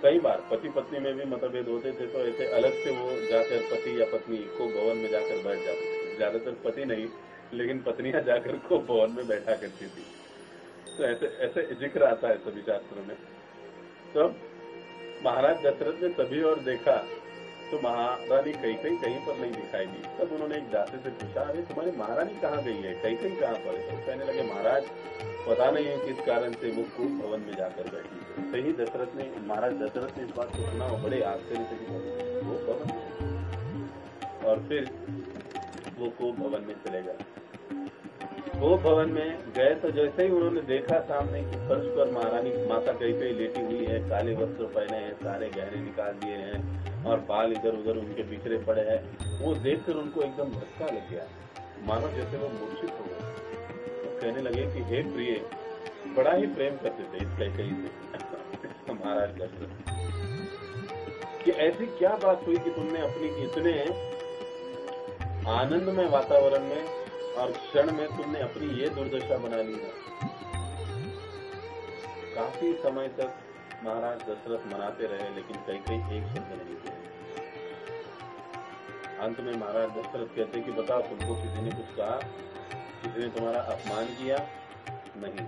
कई बार पति पत्नी में भी मतभेद होते थे, तो ऐसे अलग से वो जाकर पति या पत्नी को भवन में जाकर बैठ जाते थे। ज्यादातर पति नहीं, लेकिन पत्नियां जाकर को भवन में बैठा करती थी। तो ऐसे जिक्र आता है सभी शास्त्रों में। तो महाराज दशरथ ने तभी और देखा तो महारानी कैकेयी कहीं पर नहीं दिखाई दी। तब उन्होंने एक दासी से पूछा, अरे तुम्हारी महारानी कहाँ गई है, कैकेयी कहाँ पर है? तो कहने लगे, महाराज पता नहीं है किस कारण से वो कोप भवन में जाकर बैठी। सही महाराज दशरथ ने इस बात को सुना और बड़े आश्चर्य से वो भवन, और फिर वो कोप भवन में चले गए। वो भवन में गए तो जैसे ही उन्होंने देखा सामने कि फर्श पर महारानी माता कैकेयी लेटी हुई है, काले वस्त्र पहने हैं, सारे गहने निकाल दिए हैं और बाल इधर उधर उनके बिखरे पड़े हैं, वो देखकर उनको एकदम धक्का लग गया, मानो जैसे वो मूर्छित हो गए। तो कहने लगे कि हे प्रिय, बड़ा ही प्रेम करते थे इस कैकेयी से महाराज दशरथ, कि ऐसी क्या बात हुई कि तुमने अपनी इतने आनंदमय वातावरण में और क्षण में तुमने अपनी ये दुर्दशा बना ली है। काफी समय तक महाराज दशरथ मनाते रहे, लेकिन कैकेयी एक शब्द नहीं बोले। अंत में महाराज दशरथ कहते कि बताओ, तुमको किसी ने कुछ कहा, किसी ने तुम्हारा अपमान किया? नहीं।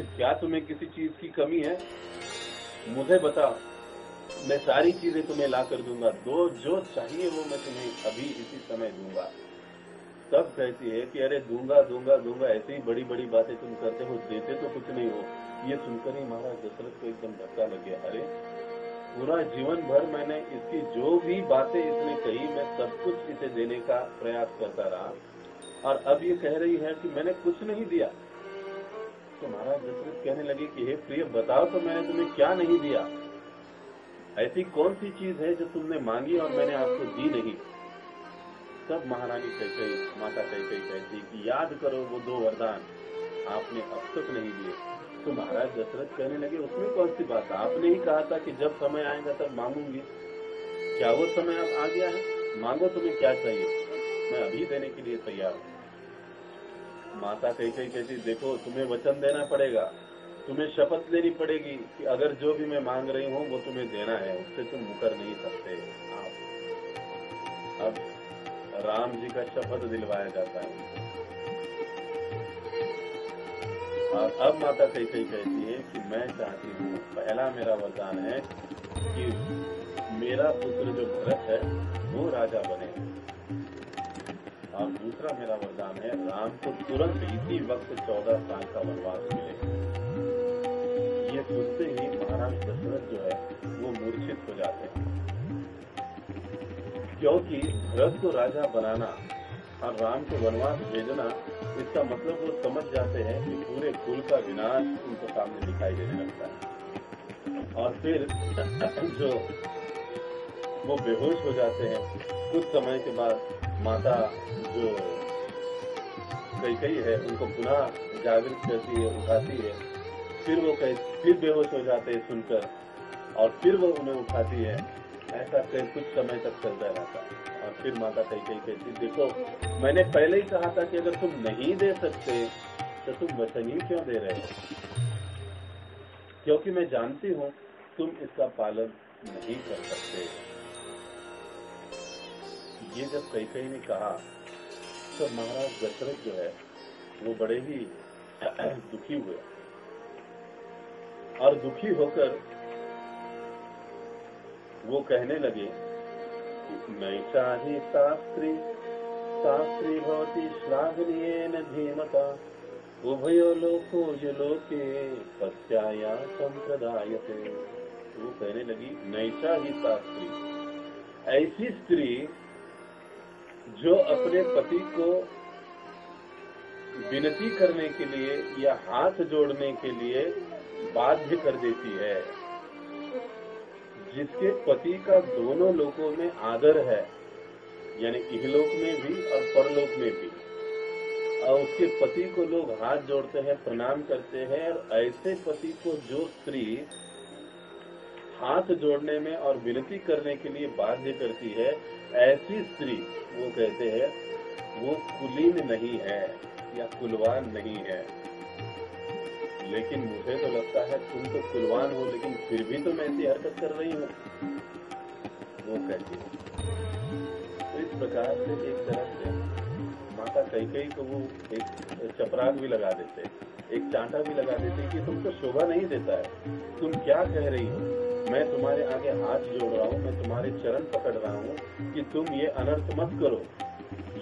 क्या तुम्हें किसी चीज की कमी है? मुझे बताओ, मैं सारी चीजें तुम्हें ला कर दूंगा, जो चाहिए वो मैं तुम्हें अभी इसी समय दूंगा। तब कहती है कि अरे दूंगा दूंगा दूंगा, ऐसी ही बड़ी बड़ी बातें तुम करते हो, देते तो कुछ नहीं हो। ये सुनकर ही महाराज दशरथ को एकदम धक्का लग गया। अरे पूरा जीवन भर मैंने इसकी जो भी बातें इसने कही, मैं सब कुछ इसे देने का प्रयास करता रहा, और अब ये कह रही है कि मैंने कुछ नहीं दिया। तो महाराज दशरथ कहने लगे कि हे प्रिय, बताओ तो मैंने तुम्हें क्या नहीं दिया? ऐसी कौन सी चीज है जो तुमने मांगी और मैंने आपको दी नहीं? तब महारानी कैकेयी, माता कैकेयी कहती कि याद करो वो 2 वरदान आपने अब तक नहीं दिए। तो महाराज दशरथ कहने लगे, उसमें कौन सी बात है? आपने ही कहा था कि जब समय आएगा तब मांगूंगी। क्या वो समय अब आ गया है? मांगो, तुम्हें क्या चाहिए, मैं अभी देने के लिए तैयार हूँ। माता कैकेयी कहती, देखो तुम्हें वचन देना पड़ेगा, तुम्हें शपथ लेनी पड़ेगी कि अगर जो भी मैं मांग रही हूँ वो तुम्हें देना है, उससे तुम मुकर नहीं सकते। अब राम जी का शपथ दिलवाया जाता है। और अब माता कैकेयी कहती है कि मैं चाहती हूँ, पहला मेरा वरदान है कि मेरा पुत्र जो भरत है वो राजा बने, और दूसरा मेरा वरदान है राम को तुरंत इसी वक्त 14 साल का वनवास मिले। ये सुनते ही महाराज दशरथ जो है वो मूर्छित हो जाते हैं, क्योंकि भरत को राजा बनाना और राम को वनवास भेजना, इसका मतलब वो समझ जाते हैं कि पूरे कुल का विनाश उनको सामने दिखाई देने लगता है। और फिर जो वो बेहोश हो जाते हैं। कुछ समय के बाद माता जो कैकेयी है उनको पुनः जागृत करती है, उठाती है, फिर बेहोश हो जाते हैं सुनकर, और फिर वो उन्हें उठाती है। ऐसा कुछ समय तक चलता रहता है। और फिर माता कैकेयी कहती, देखो मैंने पहले ही कहा था कि अगर तुम नहीं दे सकते तो तुम वचन ही क्यों दे रहे हो, क्योंकि मैं जानती हूँ तुम इसका पालन नहीं कर सकते। ये जब कैकेयी ने कहा तो महाराज दशरथ जो है वो बड़े ही दुखी हुए, और दुखी होकर वो कहने लगे, नैषा हि शास्त्री शास्त्री भवति श्लाघनीयेन धीमता उभयो लोको लोके पश्चाया संप्रदायते। वो कहने लगी, नैषा हि शास्त्री, ऐसी स्त्री जो अपने पति को विनती करने के लिए या हाथ जोड़ने के लिए बाध्य कर देती है, जिसके पति का दोनों लोकों में आदर है, यानी इहलोक में भी और परलोक में भी, और उसके पति को लोग हाथ जोड़ते हैं, प्रणाम करते हैं। और ऐसे पति को जो स्त्री हाथ जोड़ने में और विनती करने के लिए बाध्य करती है, ऐसी स्त्री वो कहते हैं वो कुलीन नहीं है या कुलवान नहीं है। लेकिन मुझे तो लगता है तुम तो कुलवान हो, लेकिन फिर भी तुम ऐसी हरकत कर रही हो, वो कहती है। तो इस प्रकार से एक तरह से माता कैकेयी को वो एक चपराक भी लगा देते, एक चांटा भी लगा देते कि तुमको शोभा नहीं देता है, तुम क्या कह रही हो, मैं तुम्हारे आगे हाथ जोड़ रहा हूँ, मैं तुम्हारे चरण पकड़ रहा हूँ कि तुम ये अनर्थ मत करो,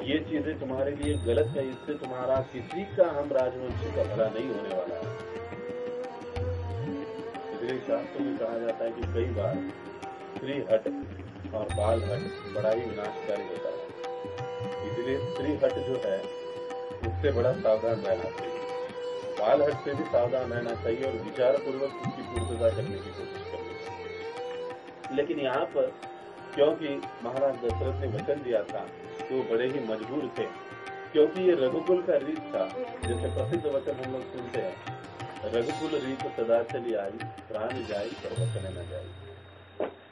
ये चीजें तुम्हारे लिए गलत है, इससे तुम्हारा किसी का हम राजवंश का भला नहीं होने वाला है। इसलिए शास्त्रों में कहा जाता है कि कई बार स्त्री हट और बाल हट बड़ा ही विनाशकारी होता है। इसलिए स्त्री हट जो है वो उससे बड़ा सावधान रहना चाहिए, बाल हट से भी सावधान रहना चाहिए और विचारपूर्वक उसकी पूर्तता करने की कोशिश करनी चाहिए। लेकिन यहाँ पर क्योंकि महाराज दशरथ ने वचन दिया था तो वो बड़े ही मजबूर थे, क्योंकि ये रघुकुल का रीत था। जैसे प्रसिद्ध वचन हम लोग सुनते हैं, रघुकुल रीत सदा चली आई, प्राण जाई पर वचन न जाई।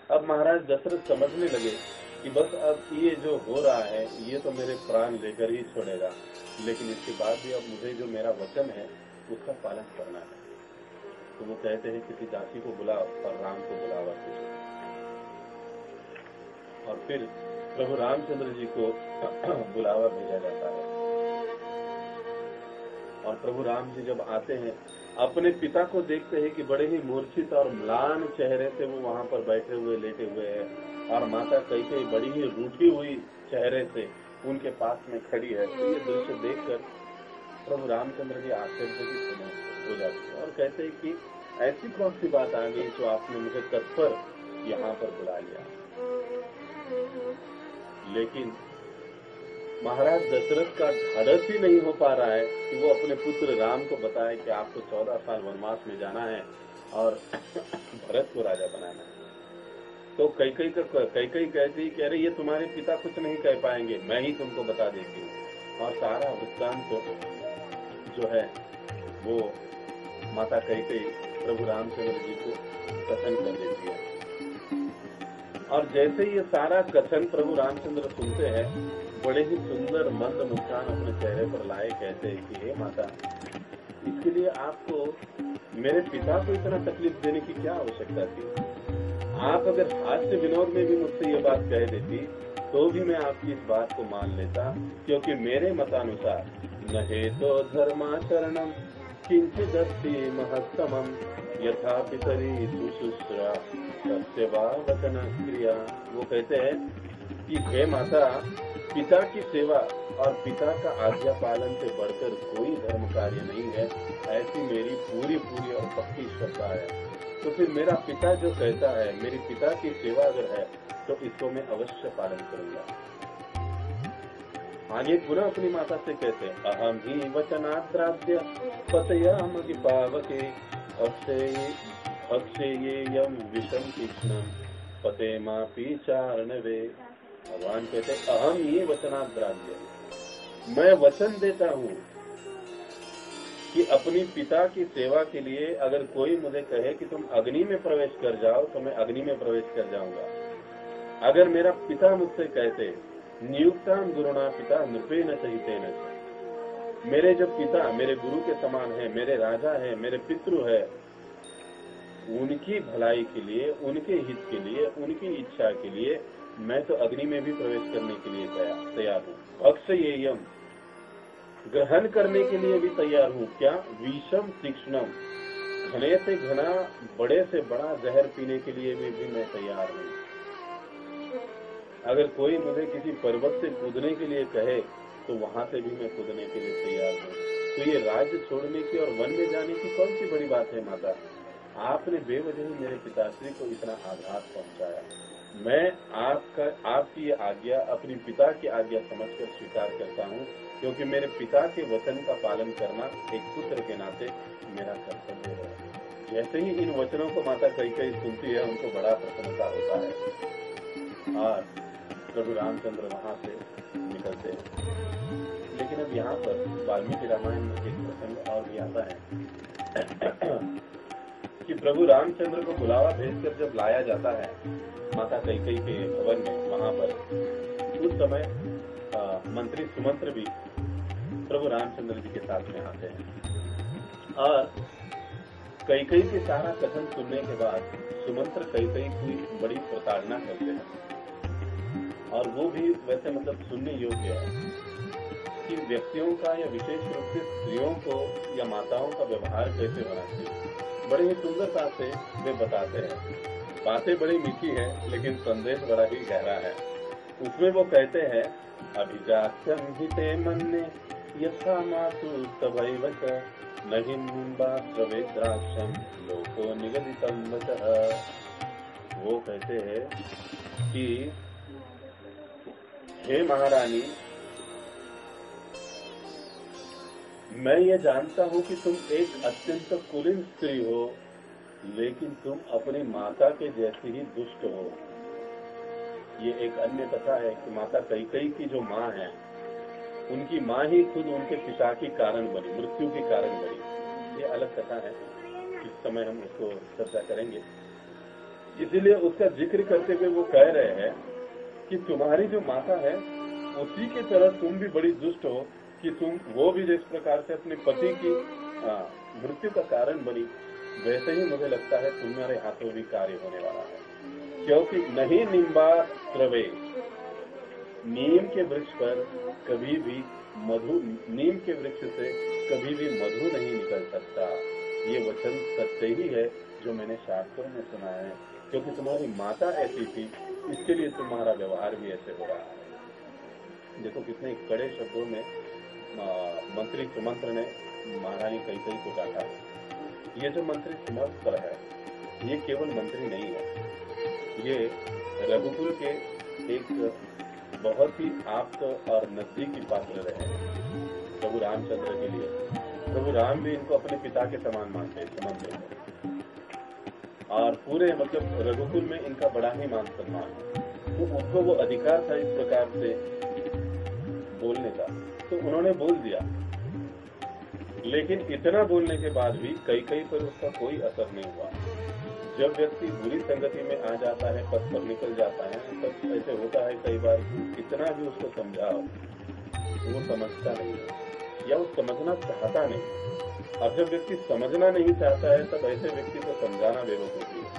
अब महाराज दशरथ समझने लगे कि बस अब ये जो हो रहा है ये तो मेरे प्राण लेकर ही छोड़ेगा, लेकिन इसके बाद भी अब मुझे जो मेरा वचन है उसका पालन करना है। तो वो कहते हैं किसी दासी को बुलाओ और राम को बुलावा भेजो। और फिर प्रभु रामचंद्र जी को बुलावा भेजा जाता है। और प्रभु राम जी जब आते हैं, अपने पिता को देखते हैं कि बड़े ही मूर्छित और म्लान चेहरे से वो वहां पर बैठे हुए लेटे हुए हैं, और माता कैकेयी बड़ी ही रूठी हुई चेहरे से उनके पास में खड़ी है। तो ये दृश्य देखकर प्रभु रामचंद्र जी आश्चर्य की हो जाते हैं और कहते हैं कि ऐसी कौन सी बात आ गई जो आपने मुझे तत्पर यहाँ पर बुला लिया। लेकिन महाराज दशरथ का ढाढ़स ही नहीं हो पा रहा है कि वो अपने पुत्र राम को बताए कि आपको 14 साल वनवास में जाना है और भरत को राजा बनाना है। तो कैकेयी कहती कि अरे ये तुम्हारे पिता कुछ नहीं कह पाएंगे, मैं ही तुमको बता देती हूँ। और सारा वृत्तांत जो है वो माता कैकेयी प्रभु रामचंद्र जी को कथन कर देती है। और जैसे ये सारा कथन प्रभु रामचंद्र सुनते हैं, बड़े ही सुंदर मंद मुस्कान अपने चेहरे पर लाए कहते हैं कि हे माता, इसके लिए आपको मेरे पिता को इतना तकलीफ देने की क्या आवश्यकता थी? आप अगर हास्य विनोद में भी मुझसे ये बात कह देती तो भी मैं आपकी इस बात को मान लेता, क्योंकि मेरे मतानुसार न हेतो धर्माचरणम किंचिदस्ति महत्तमम यथा पितरी सुशुश्रा तस्य वा वचन क्रिया। वो कहते हैं कि हे माता, पिता की सेवा और पिता का आज्ञा पालन से बढ़कर कोई धर्म कार्य नहीं है, ऐसी मेरी पूरी और पक्की श्रद्धा है। तो फिर मेरा पिता जो कहता है, मेरी पिता की सेवा अगर है तो इसको मैं अवश्य पालन करूंगा। आगे पुनः अपनी माता से कहते हैं, अहम ही वचनाद्राद्य पतयामि पावके भक्षेयेयं विषम तीक्ष्णं पते मापि चारणवे। भगवान कहते हैं, अहम ही वचनाद्राद्य, मैं वचन देता हूँ कि अपनी पिता की सेवा के लिए अगर कोई मुझे कहे कि तुम अग्नि में प्रवेश कर जाओ तो मैं अग्नि में प्रवेश कर जाऊंगा। अगर मेरा पिता मुझसे कहते नियुक्तान गुरुणा पिता नृपेण सहितेन, मेरे जो पिता मेरे गुरु के समान है, मेरे राजा है, मेरे पितृ है, उनकी भलाई के लिए, उनके हित के लिए, उनकी इच्छा के लिए मैं तो अग्नि में भी प्रवेश करने के लिए तैयार हूँ। भक्षयेयम, ग्रहण करने के लिए भी तैयार हूँ। क्या? विषम तीक्ष्णम, घने से घना, बड़े से बड़ा जहर पीने के लिए भी मैं तैयार हूँ। अगर कोई मुझे किसी पर्वत से कूदने के लिए कहे तो वहां से भी मैं कूदने के लिए तैयार हूँ। तो ये राज्य छोड़ने की और वन में जाने की कौन सी बड़ी बात है माता? आपने बेवजह ही मेरे पिताश्री को इतना आघात पहुंचाया। मैं आपकी आज्ञा अपनी पिता की आज्ञा समझकर स्वीकार करता हूँ, क्योंकि मेरे पिता के वचन का पालन करना एक पुत्र के नाते मेरा कर्तव्य है। जैसे ही इन वचनों को माता कैकेयी सुनती है, उनको बड़ा प्रसन्नता होता है और प्रभु रामचंद्र वहां से निकलते हैं। लेकिन अब यहाँ पर वाल्मीकि रामायण में एक प्रसंग और भी आता है कि प्रभु रामचंद्र को बुलावा भेजकर जब लाया जाता है माता कैकेयी के भवन में, वहां पर उस समय मंत्री सुमंत्र भी प्रभु रामचंद्र जी के साथ में आते हैं। और कैकेयी के सारा कथन सुनने के बाद सुमंत्र कैकेयी की बड़ी प्रताड़ना करते हैं, और वो भी वैसे मतलब सुनने योग्य है कि व्यक्तियों का या विशेष रूप से स्त्रियों को या माताओं का व्यवहार कैसे होना चाहिए। बड़े ही सुंदरता से वे बताते हैं, बातें बड़ी मीठी है लेकिन संदेश बड़ा ही गहरा है। उसमें वो कहते हैं, अभिजात्यं हिते मन्ये यथा मातु तवैव च नहि निम्बास्त्रवेद्राक्षं लोको निगदितं वचः। वो कहते हैं कि हे महारानी, मैं ये जानता हूँ कि तुम एक अत्यंत कुलीन स्त्री हो, लेकिन तुम अपनी माता के जैसी ही दुष्ट हो। ये एक अन्य कथा है कि माता कैकेयी की जो माँ है, उनकी माँ ही खुद उनके पिता की कारण बनी, मृत्यु के कारण बनी। ये अलग कथा है, इस समय हम उसको चर्चा करेंगे। इसीलिए उसका जिक्र करते हुए वो कह रहे हैं कि तुम्हारी जो माता है उसी की तरह तुम भी बड़ी दुष्ट हो, कि तुम वो भी जिस प्रकार से अपने पति की मृत्यु का कारण बनी, वैसे ही मुझे लगता है तुम्हारे हाथों भी कार्य होने वाला है। क्योंकि नहीं निम्बा त्रवे, नीम के वृक्ष पर कभी भी मधु, नीम के वृक्ष से कभी भी मधु नहीं निकल सकता। ये वचन सत्य ही है जो मैंने शास्त्रों में सुना है। क्योंकि तुम्हारी माता ऐसी थी, इसके लिए तुम्हारा व्यवहार भी ऐसे हो रहा है। देखो कितने कड़े शब्दों में मंत्री सुमंत्र ने महारानी कैकेयी को डांटा है। ये जो मंत्री सुमंत्र है, ये केवल मंत्री नहीं है, ये रघुकुल के एक बहुत ही आप्त और नजदीकी पात्र रहे हैं प्रभु रामचंद्र के लिए। प्रभु राम भी इनको अपने पिता के समान मानते हैं, सुमंत्र को, और पूरे मतलब रघुकुल में इनका बड़ा ही मान सम्मान है। तो उनको वो अधिकार था इस प्रकार से बोलने का, तो उन्होंने बोल दिया। लेकिन इतना बोलने के बाद भी कैकेयी पर उसका कोई असर नहीं हुआ। जब व्यक्ति बुरी संगति में आ जाता है, पथ पर निकल जाता है, तब ऐसे होता है कई बार कितना भी उसको समझाओ वो समझता नहीं है, या वो समझना चाहता नहीं। अब जब व्यक्ति समझना नहीं चाहता है, तब ऐसे व्यक्ति को समझाना बेवकूफी है।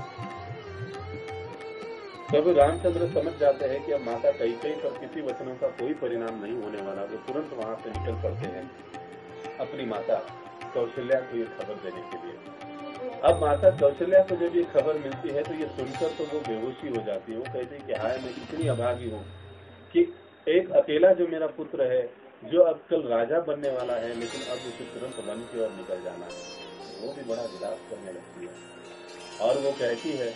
तब रामचंद्र समझ जाते हैं कि अब माता कैकेयी पर किसी वचनों का कोई परिणाम नहीं होने वाला। वो तुरंत वहां से निकल पड़ते हैं अपनी माता कौशल्या को ये खबर देने के लिए। अब माता कौशल्या को जब ये खबर मिलती है तो ये सुनकर तो वो बेहोशी हो जाती है। वो कहती है कि हाय, मैं कितनी अभागी हूँ कि एक अकेला जो मेरा पुत्र है, जो अब कल राजा बनने वाला है, लेकिन अब उसे तुरंत वन की ओर निकल जाना है। वो भी बड़ा विलास करने लगती है और वो कहती है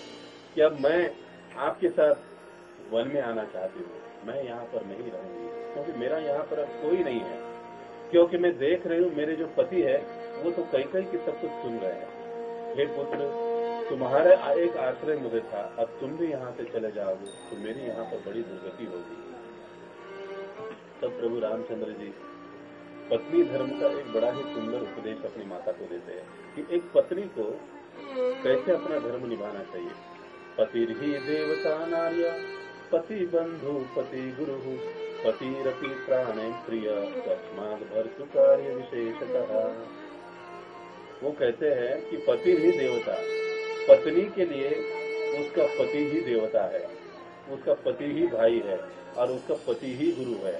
कि अब मैं आपके साथ वन में आना चाहती हूँ, मैं यहाँ पर नहीं रहूंगी, क्योंकि मेरा यहाँ पर अब कोई नहीं है। क्योंकि मैं देख रही हूँ मेरे जो पति है वो तो कैकेयी की सब कुछ सुन रहे हैं। हे पुत्र, तुम्हारा एक आश्रय मुझे था, अब तुम भी यहाँ से चले जाओगे तो मेरी यहाँ पर बड़ी दुर्गति होगी। तब प्रभु रामचंद्र जी पत्नी धर्म का एक बड़ा ही सुंदर उपदेश अपनी माता को देते हैं कि एक पत्नी को कैसे अपना धर्म निभाना चाहिए। पतिर्हि देवता नार्य, पति बंधु पति गुरु, पतिरपि प्राणे प्रिय, तस्माद् भर्तृ कार्य विशेषतः। वो कहते हैं कि पति ही देवता, पत्नी के लिए उसका पति ही देवता है, उसका पति ही भाई है और उसका पति ही गुरु है।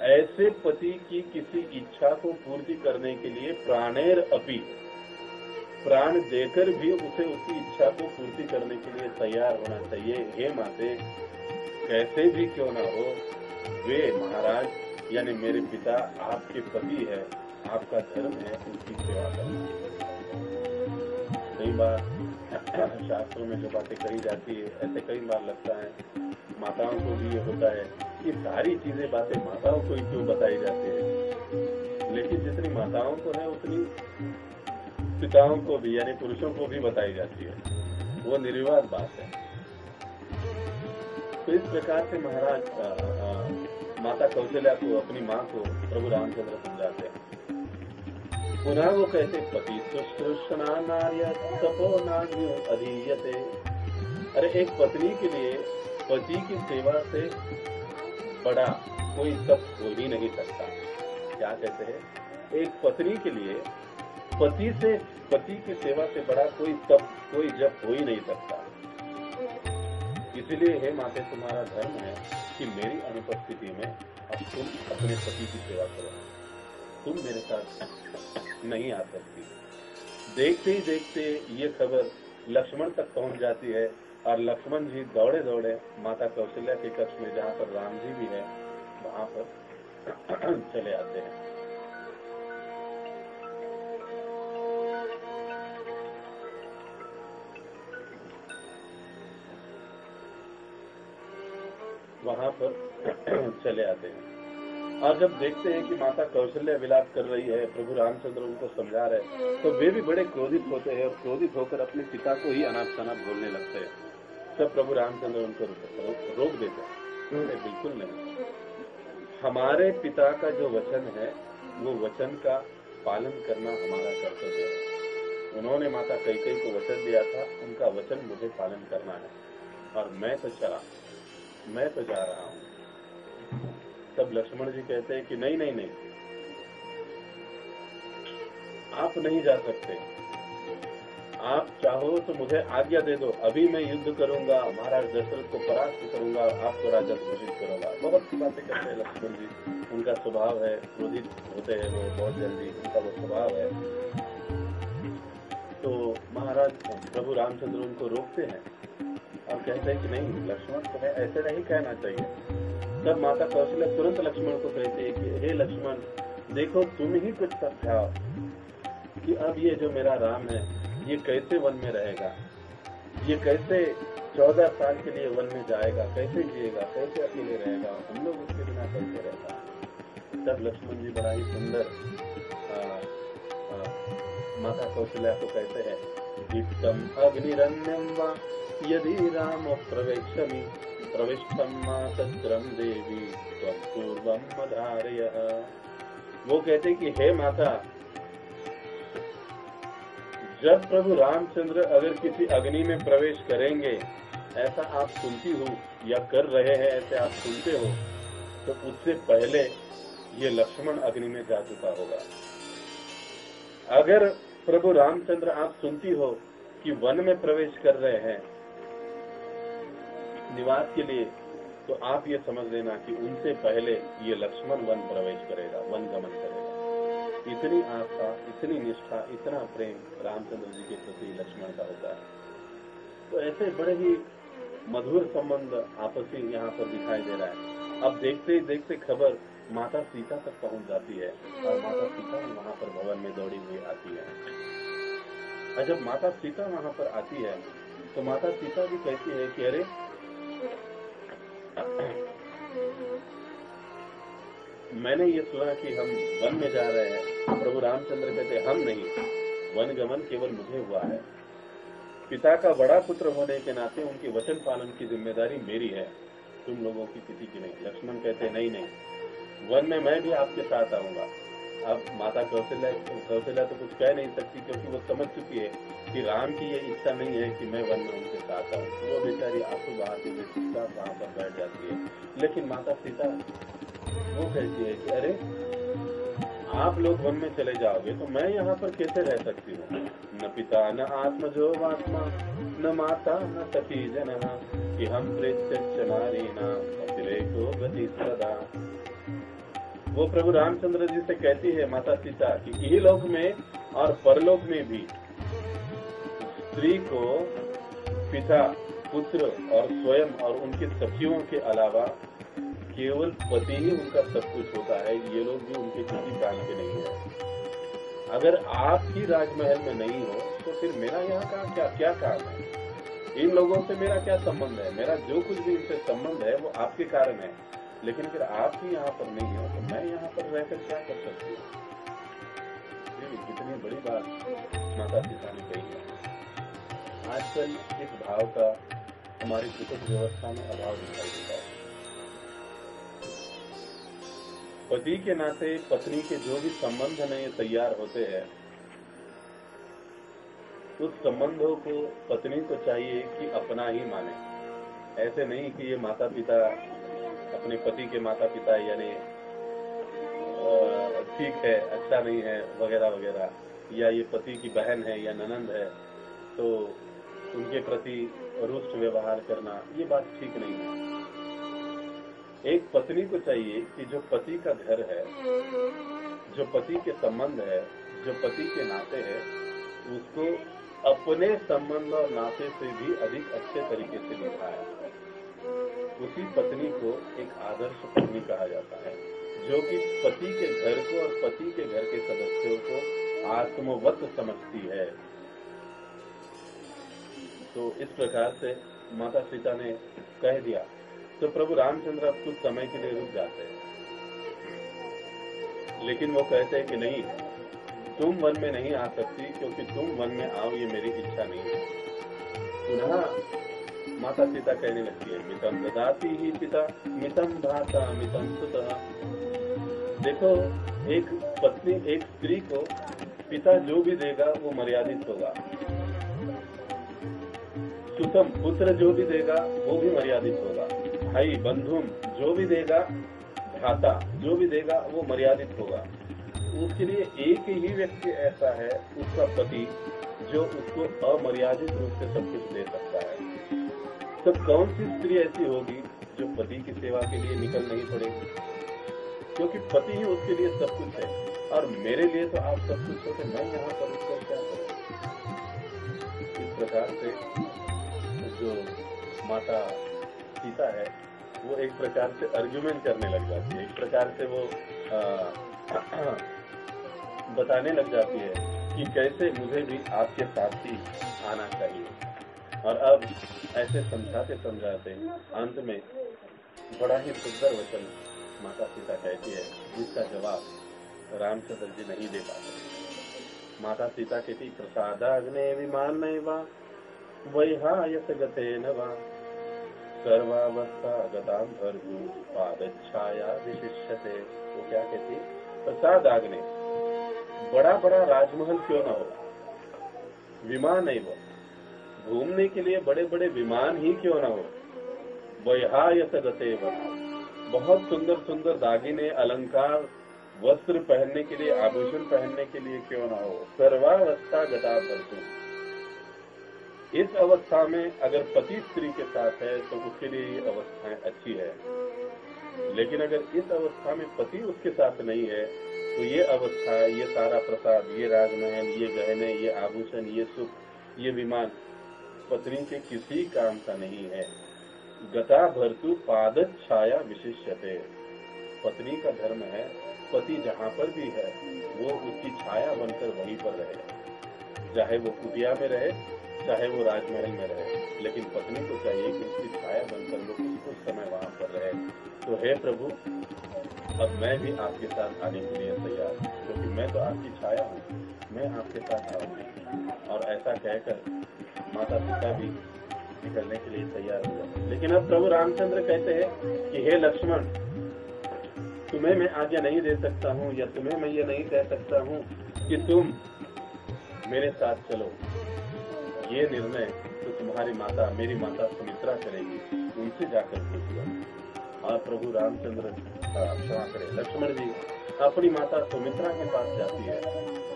ऐसे पति की किसी इच्छा को पूर्ति करने के लिए प्राणेर अपि, प्राण देकर भी उसे उसकी इच्छा को पूर्ति करने के लिए तैयार होना चाहिए। हे माते, कैसे भी क्यों ना हो, वे महाराज यानी मेरे पिता आपके पति है, आपका धर्म है उनकी सेवा करना। कई बार शास्त्रों में जो बातें कही जाती है, ऐसे कई बार लगता है माताओं को भी ये होता है कि सारी चीजें बातें माताओं को ही क्यों बताई जाती है। लेकिन जितनी माताओं को है उतनी पिताओं को भी यानी पुरुषों को भी बताई जाती है, वो निर्विवाद बात है। तो इस प्रकार से महाराज माता कौशल्या को, अपनी माँ को प्रभु रामचंद्र समझाते हैं। पुनः वो कहते पति शुश्रूषणा नार्य तपो नाग्यो अधीयते। अरे एक पत्नी के लिए पति की सेवा से बड़ा कोई तप हो ही नहीं सकता। क्या कहते हैं, एक पत्नी के लिए पति की सेवा से बड़ा कोई तप, कोई जप हो ही नहीं सकता। इसलिए हे माते, तुम्हारा धर्म है कि मेरी अनुपस्थिति में अब तुम अपने पति की सेवा करो, तुम मेरे साथ नहीं आ सकती। देखते ही देखते ये खबर लक्ष्मण तक पहुंच जाती है और लक्ष्मण जी दौड़े दौड़े माता कौशल्या के कक्ष में, जहाँ पर राम जी भी है, वहां पर चले आते हैं। वहां पर चले आते हैं। और जब देखते हैं कि माता कौशल्या विलाप कर रही है, प्रभु रामचंद्र उनको समझा रहे, तो वे भी बड़े क्रोधित होते हैं और क्रोधित होकर अपने पिता को ही अनाप शनाप बोलने लगते हैं। तब प्रभु रामचंद्र उनको रोक देते हैं, बिल्कुल नहीं, हमारे पिता का जो वचन है वो वचन का पालन करना हमारा कर्तव्य है। उन्होंने माता कैकेयी को वचन दिया था, उनका वचन मुझे पालन करना है, और मैं तो जा रहा हूँ। तब लक्ष्मण जी कहते हैं कि नहीं नहीं नहीं, आप नहीं जा सकते, आप चाहो तो मुझे आज्ञा दे दो, अभी मैं युद्ध करूंगा, महाराज दशरथ को परास्त करूंगा, आपको राजा घोषित करूंगा। बहुत सी बातें करते हैं लक्ष्मण जी, उनका स्वभाव है, क्रोधित होते हैं वो बहुत जल्दी, उनका वो स्वभाव है। तो महाराज प्रभु रामचंद्र उनको रोकते हैं और कहते हैं कि नहीं लक्ष्मण, तुम्हें ऐसे नहीं कहना चाहिए। तब माता कौशल्या तुरंत लक्ष्मण को कहते हैं कि हे लक्ष्मण, देखो तुम ही कुछ समझाओ कि अब ये जो मेरा राम है ये कैसे वन में रहेगा, ये कैसे 14 साल के लिए वन में जाएगा, कैसे जिएगा, कैसे अकेले रहेगा, हम लोग उसके बिना कैसे रहता। तब लक्ष्मण जी बड़ा ही सुंदर माता कौशल्या को कहते हैं, दीप्तम अग्निरण्यम वा यदि राम प्रवेक्षमि प्रविष्टम मातत्रम देवी त्वं पूर्वम मधारयः। वो कहते कि हे माता, जब प्रभु रामचंद्र अगर किसी अग्नि में प्रवेश करेंगे, ऐसा आप सुनती हो या कर रहे हैं, ऐसे आप सुनते हो, तो उससे पहले ये लक्ष्मण अग्नि में जा चुका होगा। अगर प्रभु रामचंद्र आप सुनती हो कि वन में प्रवेश कर रहे हैं निवास के लिए, तो आप ये समझ लेना कि उनसे पहले ये लक्ष्मण वन प्रवेश करेगा, वन गमन करेगा। इतनी आस्था, इतनी निष्ठा, इतना प्रेम रामचंद्र जी के प्रति लक्ष्मण का होता है। तो ऐसे बड़े ही मधुर संबंध आपसी यहाँ पर दिखाई दे रहा है। अब देखते ही देखते खबर माता सीता तक पहुँच जाती है और माता सीता वहाँ पर भवन में दौड़ी हुई आती है। और जब माता सीता वहाँ पर आती है तो माता सीता भी कहती है कि अरे मैंने ये सुना कि हम वन में जा रहे हैं। प्रभु रामचंद्र कहते हम नहीं, वन गमन केवल मुझे हुआ है। पिता का बड़ा पुत्र होने के नाते उनके वचन पालन की जिम्मेदारी मेरी है, तुम लोगों की किसी की नहीं। लक्ष्मण कहते नहीं नहीं, वन में मैं भी आपके साथ आऊंगा। अब माता कौशल्या तो कुछ कह नहीं सकती, क्योंकि वो समझ चुकी है कि राम की ये इच्छा नहीं है कि मैं वन में उनके साथ आऊँ। तो वो बेचारी आंसू बहाती हुई चुपचाप वहां पर बैठ जाती है। लेकिन माता सीता वो कहती है कि अरे आप लोग वन में चले जाओगे तो मैं यहाँ पर कैसे रह सकती हूँ। न पिता न आत्मजो आत्मा न माता न सखी जन कि हम प्रेत्य नारी न अतिरेको गति सदा। वो प्रभु रामचंद्र जी से कहती है माता सीता कि इहलोक में और परलोक में भी स्त्री को पिता, पुत्र और स्वयं और उनके सखियों के अलावा केवल पति ही उनका सब कुछ होता है। ये लोग भी उनके किसी काम के नहीं है। अगर आप ही राजमहल में नहीं हो तो फिर मेरा यहाँ का क्या काम है। इन लोगों से मेरा क्या संबंध है। मेरा जो कुछ भी इनसे संबंध है वो आपके कारण है। लेकिन अगर आप ही यहाँ पर नहीं हो तो मैं यहाँ पर रहकर क्या कर सकती हूँ। कितनी बड़ी बात माता पिता ने कही है। आजकल इस भाव का हमारी कुटुंब व्यवस्था में अभाव दिखाई देता है। पति के नाते पत्नी के जो भी संबंध नए तैयार होते हैं, उस संबंधों को पत्नी को चाहिए कि अपना ही माने। ऐसे नहीं कि ये माता पिता अपने पति के माता पिता यानी ठीक है, अच्छा नहीं है वगैरह वगैरह, या ये पति की बहन है या ननंद है तो उनके प्रति रुष्ट व्यवहार करना, ये बात ठीक नहीं है। एक पत्नी को चाहिए कि जो पति का घर है, जो पति के संबंध है, जो पति के नाते है, उसको अपने संबंध और नाते से भी अधिक अच्छे तरीके से निभाए। उसी पत्नी को एक आदर्श पत्नी कहा जाता है, जो कि पति के घर को और पति के घर के सदस्यों को आत्मवत समझती है। तो इस प्रकार से माता सीता ने कह दिया तो प्रभु रामचंद्र अब कुछ समय के लिए रुक जाते हैं। लेकिन वो कहते हैं कि नहीं, तुम वन में नहीं आ सकती, क्योंकि तुम वन में आओ ये मेरी इच्छा नहीं है। पुनः माता सीता कहने लगती है, मितम ददाति ही पिता मितम भ्राता मितम सुतः। देखो, एक पत्नी, एक स्त्री को पिता जो भी देगा वो मर्यादित होगा, सुतम पुत्र जो भी देगा वो भी मर्यादित होगा, भाई बंधु जो भी देगा, भ्राता जो भी देगा वो मर्यादित होगा। उसके लिए एक ही व्यक्ति ऐसा है, उसका पति, जो उसको अमर्यादित रूप से सब कुछ दे सकता है। तो कौन सी स्त्री ऐसी होगी जो पति की सेवा के लिए निकल नहीं पड़ेगी, क्योंकि पति ही उसके लिए सब कुछ है। और मेरे लिए तो आप सब कुछ हो, तो मैं यहाँ पर उसको क्या करूँ। इस प्रकार से जो माता सीता है वो एक प्रकार से आर्ग्यूमेंट करने लग जाती है, एक प्रकार से वो बताने लग जाती है कि कैसे मुझे भी आपके साथ ही आना चाहिए। और अब ऐसे समझाते समझाते अंत में बड़ा ही सुंदर वचन माता सीता कहती है, जिसका जवाब रामचंद्र जी नहीं दे पाते। माता सीता कहती, प्रसादाग्ने विमान नैवा वैहायस गतेन वा सर्वावस्था गतां भर्तु पादच्छाया विशिष्यते। वो क्या कहती है, प्रसाद आग्ने, बड़ा बड़ा राजमहल क्यों ना हो, विमान नहीं हो, घूमने के लिए बड़े बड़े विमान ही क्यों ना हो, वैहायस गतेन वा, बहुत सुंदर सुंदर दागिने अलंकार वस्त्र पहनने के लिए, आभूषण पहनने के लिए क्यों ना हो, सर्वावस्था गता भर्तु। इस अवस्था में अगर पति स्त्री के साथ है तो उसके लिए ये अवस्थाएं अच्छी है, लेकिन अगर इस अवस्था में पति उसके साथ नहीं है तो ये अवस्था, ये सारा प्रसाद, ये राजमहल, ये गहने, ये आभूषण, ये सुख, ये विमान पत्नी के किसी काम का नहीं है। गता भर्तु पादत छाया विशिष्यते। पत्नी का धर्म है, पति जहाँ पर भी है वो उसकी छाया बनकर वहीं पर रहे, चाहे वो कुटिया में रहे, चाहे वो राजमहल में रहे, लेकिन पत्नी को चाहिए कि उसकी छाया बनकर वो कुछ समय वहां पर रहे। तो हे प्रभु, अब मैं भी आपके साथ आने के लिए तैयार हूँ, क्योंकि मैं तो आपकी छाया हूँ, मैं आपके साथ आऊंगी। और ऐसा कहकर माता सीता भी निकलने के लिए तैयार हो जाती। लेकिन अब प्रभु रामचंद्र कहते हैं कि हे लक्ष्मण, तुम्हें मैं आज्ञा नहीं दे सकता हूँ, या तुम्हें मैं ये नहीं कह सकता हूँ कि तुम मेरे साथ चलो। ये निर्णय तो तुम्हारी माता, मेरी माता सुमित्रा करेगी, उनसे जाकर पूछ लो। और प्रभु रामचंद्र, क्षमा करें, लक्ष्मण जी अपनी माता सुमित्रा के पास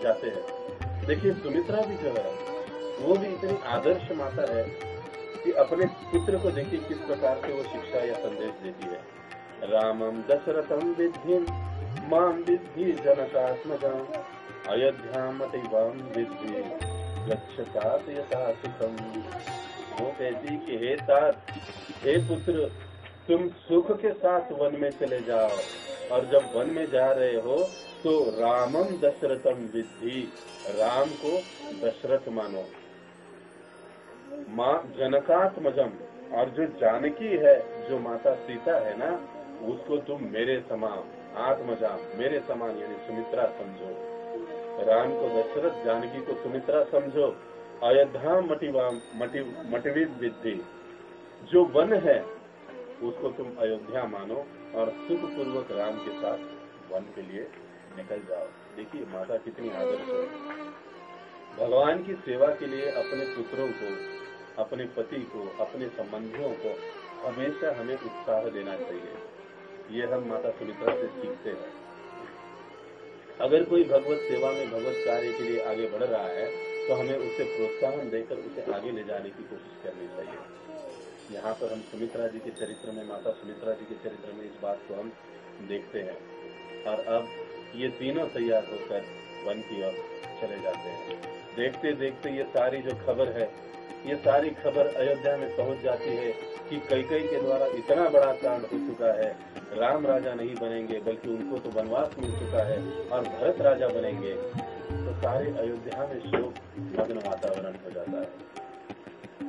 जाते हैं। देखिए, सुमित्रा भी जो है वो भी इतनी आदर्श माता है कि अपने पुत्र को देखिए किस प्रकार से वो शिक्षा या संदेश देती है। रामम दशरथम विद्धि माम विद्धि जनकात्मजाम अयोध्यामतिवाम विद्धि लक्ष्यतात यथा सुखम। वो कहती कि हे तात, हे पुत्र, तुम सुख के साथ वन में चले जाओ, और जब वन में जा रहे हो तो रामम दशरथम विद्धि, राम को दशरथ मानो, माँ जनकात्मजम, और जो जानकी है, जो माता सीता है ना, उसको तुम मेरे समान, आत्मजाम मेरे समान यानी सुमित्रा समझो। राम को दशरथ, जानकी को सुमित्रा समझो। अयोध्या मटिवी विद्धि, जो वन है उसको तुम अयोध्या मानो, और सुख पूर्वक राम के साथ वन के लिए निकल जाओ। देखिए माता कितनी आदर्श है। भगवान की सेवा के लिए अपने पुत्रों को, अपने पति को, अपने संबंधियों को हमेशा हमें उत्साह देना चाहिए। ये हम माता सुमित्रा से सीखते हैं। अगर कोई भगवत सेवा में, भगवत कार्य के लिए आगे बढ़ रहा है तो हमें उससे प्रोत्साहन देकर उसे आगे ले जाने की कोशिश करनी चाहिए। यहाँ पर हम सुमित्रा जी के चरित्र में, माता सुमित्रा जी के चरित्र में इस बात को हम देखते हैं। और अब ये तीनों तैयार होकर वन की ओर चले जाते हैं। देखते देखते ये सारी जो खबर है, ये सारी खबर अयोध्या में पहुंच जाती है कि कैकेयी के द्वारा इतना बड़ा कांड हो चुका है। राम राजा नहीं बनेंगे, बल्कि उनको तो वनवास मिल चुका है, और भरत राजा बनेंगे। तो सारे अयोध्या में शोक मग्न वातावरण हो जाता है,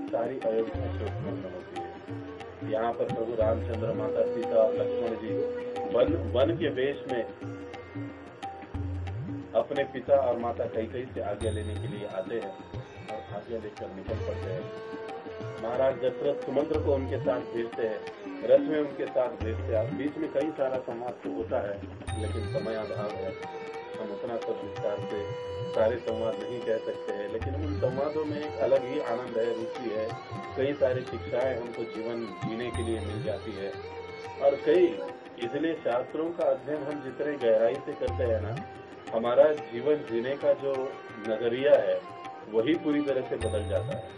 सारी अयोध्या शोक मग्न होती है। यहाँ पर प्रभु रामचंद्र, माता सीता और लक्ष्मण जी वन के वेश में अपने पिता और माता कैकेयी से आज्ञा लेने के लिए आते हैं और आज्ञा लेकर निकल पड़ते हैं। महाराज दशरथ सुमंत्र को उनके साथ भेजते हैं, रथ में उनके साथ भेजते हैं। बीच में कई सारा संवाद तो होता है, लेकिन समय अभाव है, हम उतना सब विस्तार से सारे संवाद नहीं कह सकते हैं। लेकिन उन संवादों में एक अलग ही आनंद है, रुचि है, कई सारी शिक्षाएं हमको जीवन जीने के लिए मिल जाती है। और कई इसलिए शास्त्रों का अध्ययन हम जितने गहराई से करते हैं ना, हमारा जीवन जीने का जो नजरिया है वही पूरी तरह से बदल जाता है।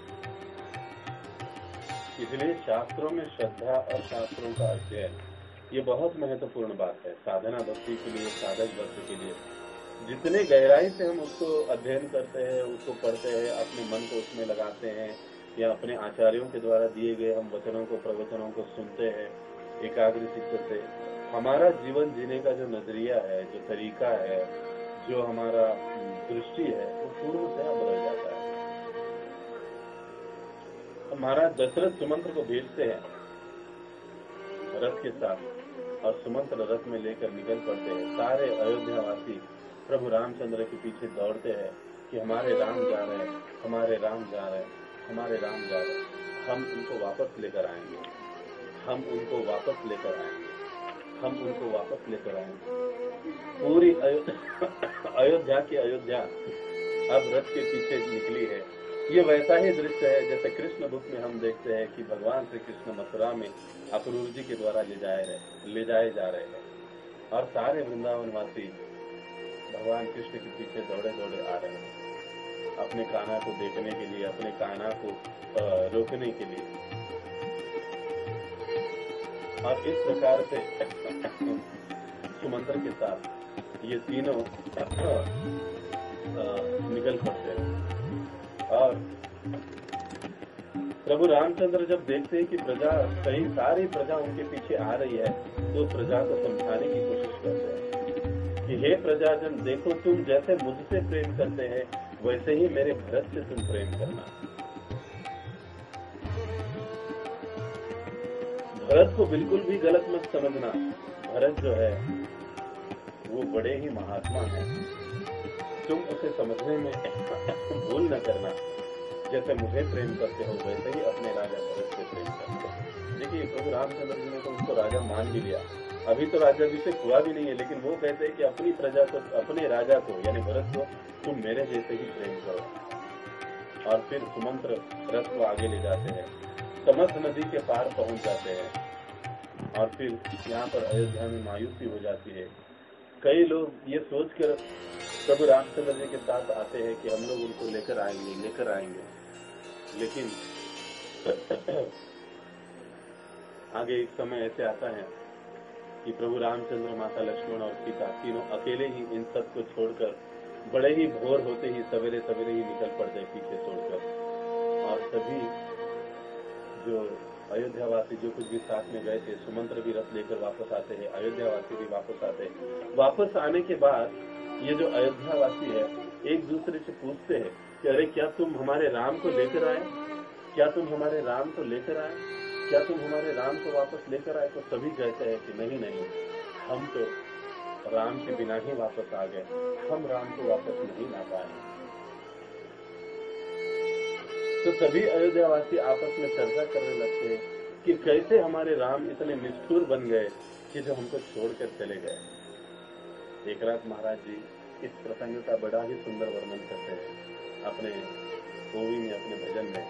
इसलिए शास्त्रों में श्रद्धा और शास्त्रों का अध्ययन ये बहुत महत्वपूर्ण बात है साधना भक्ति के लिए, साधक भक्ति के लिए। जितने गहराई से हम उसको अध्ययन करते हैं, उसको पढ़ते हैं, अपने मन को उसमें लगाते हैं, या अपने आचार्यों के द्वारा दिए गए हम वचनों को, प्रवचनों को सुनते हैं एकाग्र चित्त से, हमारा जीवन जीने का जो नजरिया है, जो तरीका है, जो हमारा दृष्टि है, वो पूर्णतया बदल जाता है। महाराज दशरथ सुमंत्र को भेजते हैं रथ के साथ, और सुमंत्र रथ में लेकर निकल पड़ते हैं। सारे अयोध्यावासी प्रभु रामचंद्र के पीछे दौड़ते हैं कि हमारे राम जा रहे हैं, हमारे राम जा रहे हैं, हमारे राम जा रहे हैं, हम उनको वापस लेकर आएंगे, हम उनको वापस लेकर आएंगे, हम उनको वापस लेकर आएंगे। पूरी अयोध्या की अयोध्या अब रथ के पीछे निकली है। ये वैसा ही दृश्य है जैसे कृष्ण बुक में हम देखते हैं कि भगवान श्री कृष्ण मथुरा में अक्रूर जी के द्वारा ले जाए जा रहे हैं, और सारे वृंदावनवासी भगवान कृष्ण के पीछे दौड़े दौड़े आ रहे हैं, अपने कान्हा को देखने के लिए, अपने कान्हा को रोकने के लिए। और इस प्रकार से सुमंत्र के साथ ये तीनों निकल पड़ते हैं। और प्रभु रामचंद्र जब देखते हैं कि प्रजा, कई सारी प्रजा उनके पीछे आ रही है, तो प्रजा को समझाने की कोशिश करते हैं कि हे प्रजाजन, देखो तुम जैसे मुझसे प्रेम करते हैं वैसे ही मेरे भरत से तुम प्रेम करना। भरत को बिल्कुल भी गलत मत समझना। भरत जो है वो बड़े ही महात्मा है, तुम उसे समझने में भूल न करना। जैसे मुझे प्रेम करते हो वैसे ही अपने राजा भरत से प्रेम करते हो। देखिए प्रभु रामचंद्र जी ने तो उसको राजा मान भी लिया, अभी तो राज्याभिषेक हुआ भी नहीं है, लेकिन वो कहते हैं कि अपनी प्रजा को, अपने राजा को यानी भरत को तुम मेरे जैसे ही प्रेम करो। और फिर सुमंत्र रथ को आगे ले जाते हैं, तमस नदी के पार पहुंच जाते हैं, और फिर यहाँ पर अयोध्या में मायूसी हो जाती है। कई लोग ये सोचकर प्रभु रामचंद्र जी के साथ आते हैं कि हम लोग उनको लेकर आएंगे, लेकिन आगे एक समय ऐसे आता है कि प्रभु रामचंद्र, माता लक्ष्मण और सीता तीनों अकेले ही इन सब को छोड़कर, बड़े ही भोर होते ही सवेरे सवेरे ही निकल पड़ते पीछे छोड़कर। और सभी जो अयोध्यावासी जो कुछ भी साथ में गए थे, सुमंत्र भी रथ लेकर वापस आते हैं, अयोध्यावासी भी वापस आते हैं। वापस आने के बाद ये जो अयोध्यावासी है एक दूसरे से पूछते हैं कि अरे क्या तुम हमारे राम को लेकर आए, क्या तुम हमारे राम को लेकर आए, क्या तुम हमारे राम को वापस लेकर आए? तो सभी कहते हैं कि नहीं, हम तो राम के बिना ही वापस आ गए, हम राम को वापस नहीं ला पाए। तो सभी अयोध्यावासी आपस में चर्चा करने लगते हैं कि कैसे हमारे राम इतने निष्ठुर बन गए कि जो हमको छोड़कर चले गए। एक रात महाराज जी इस प्रसंग का बड़ा ही सुंदर वर्णन करते हैं अपने गोवी में, अपने भजन में,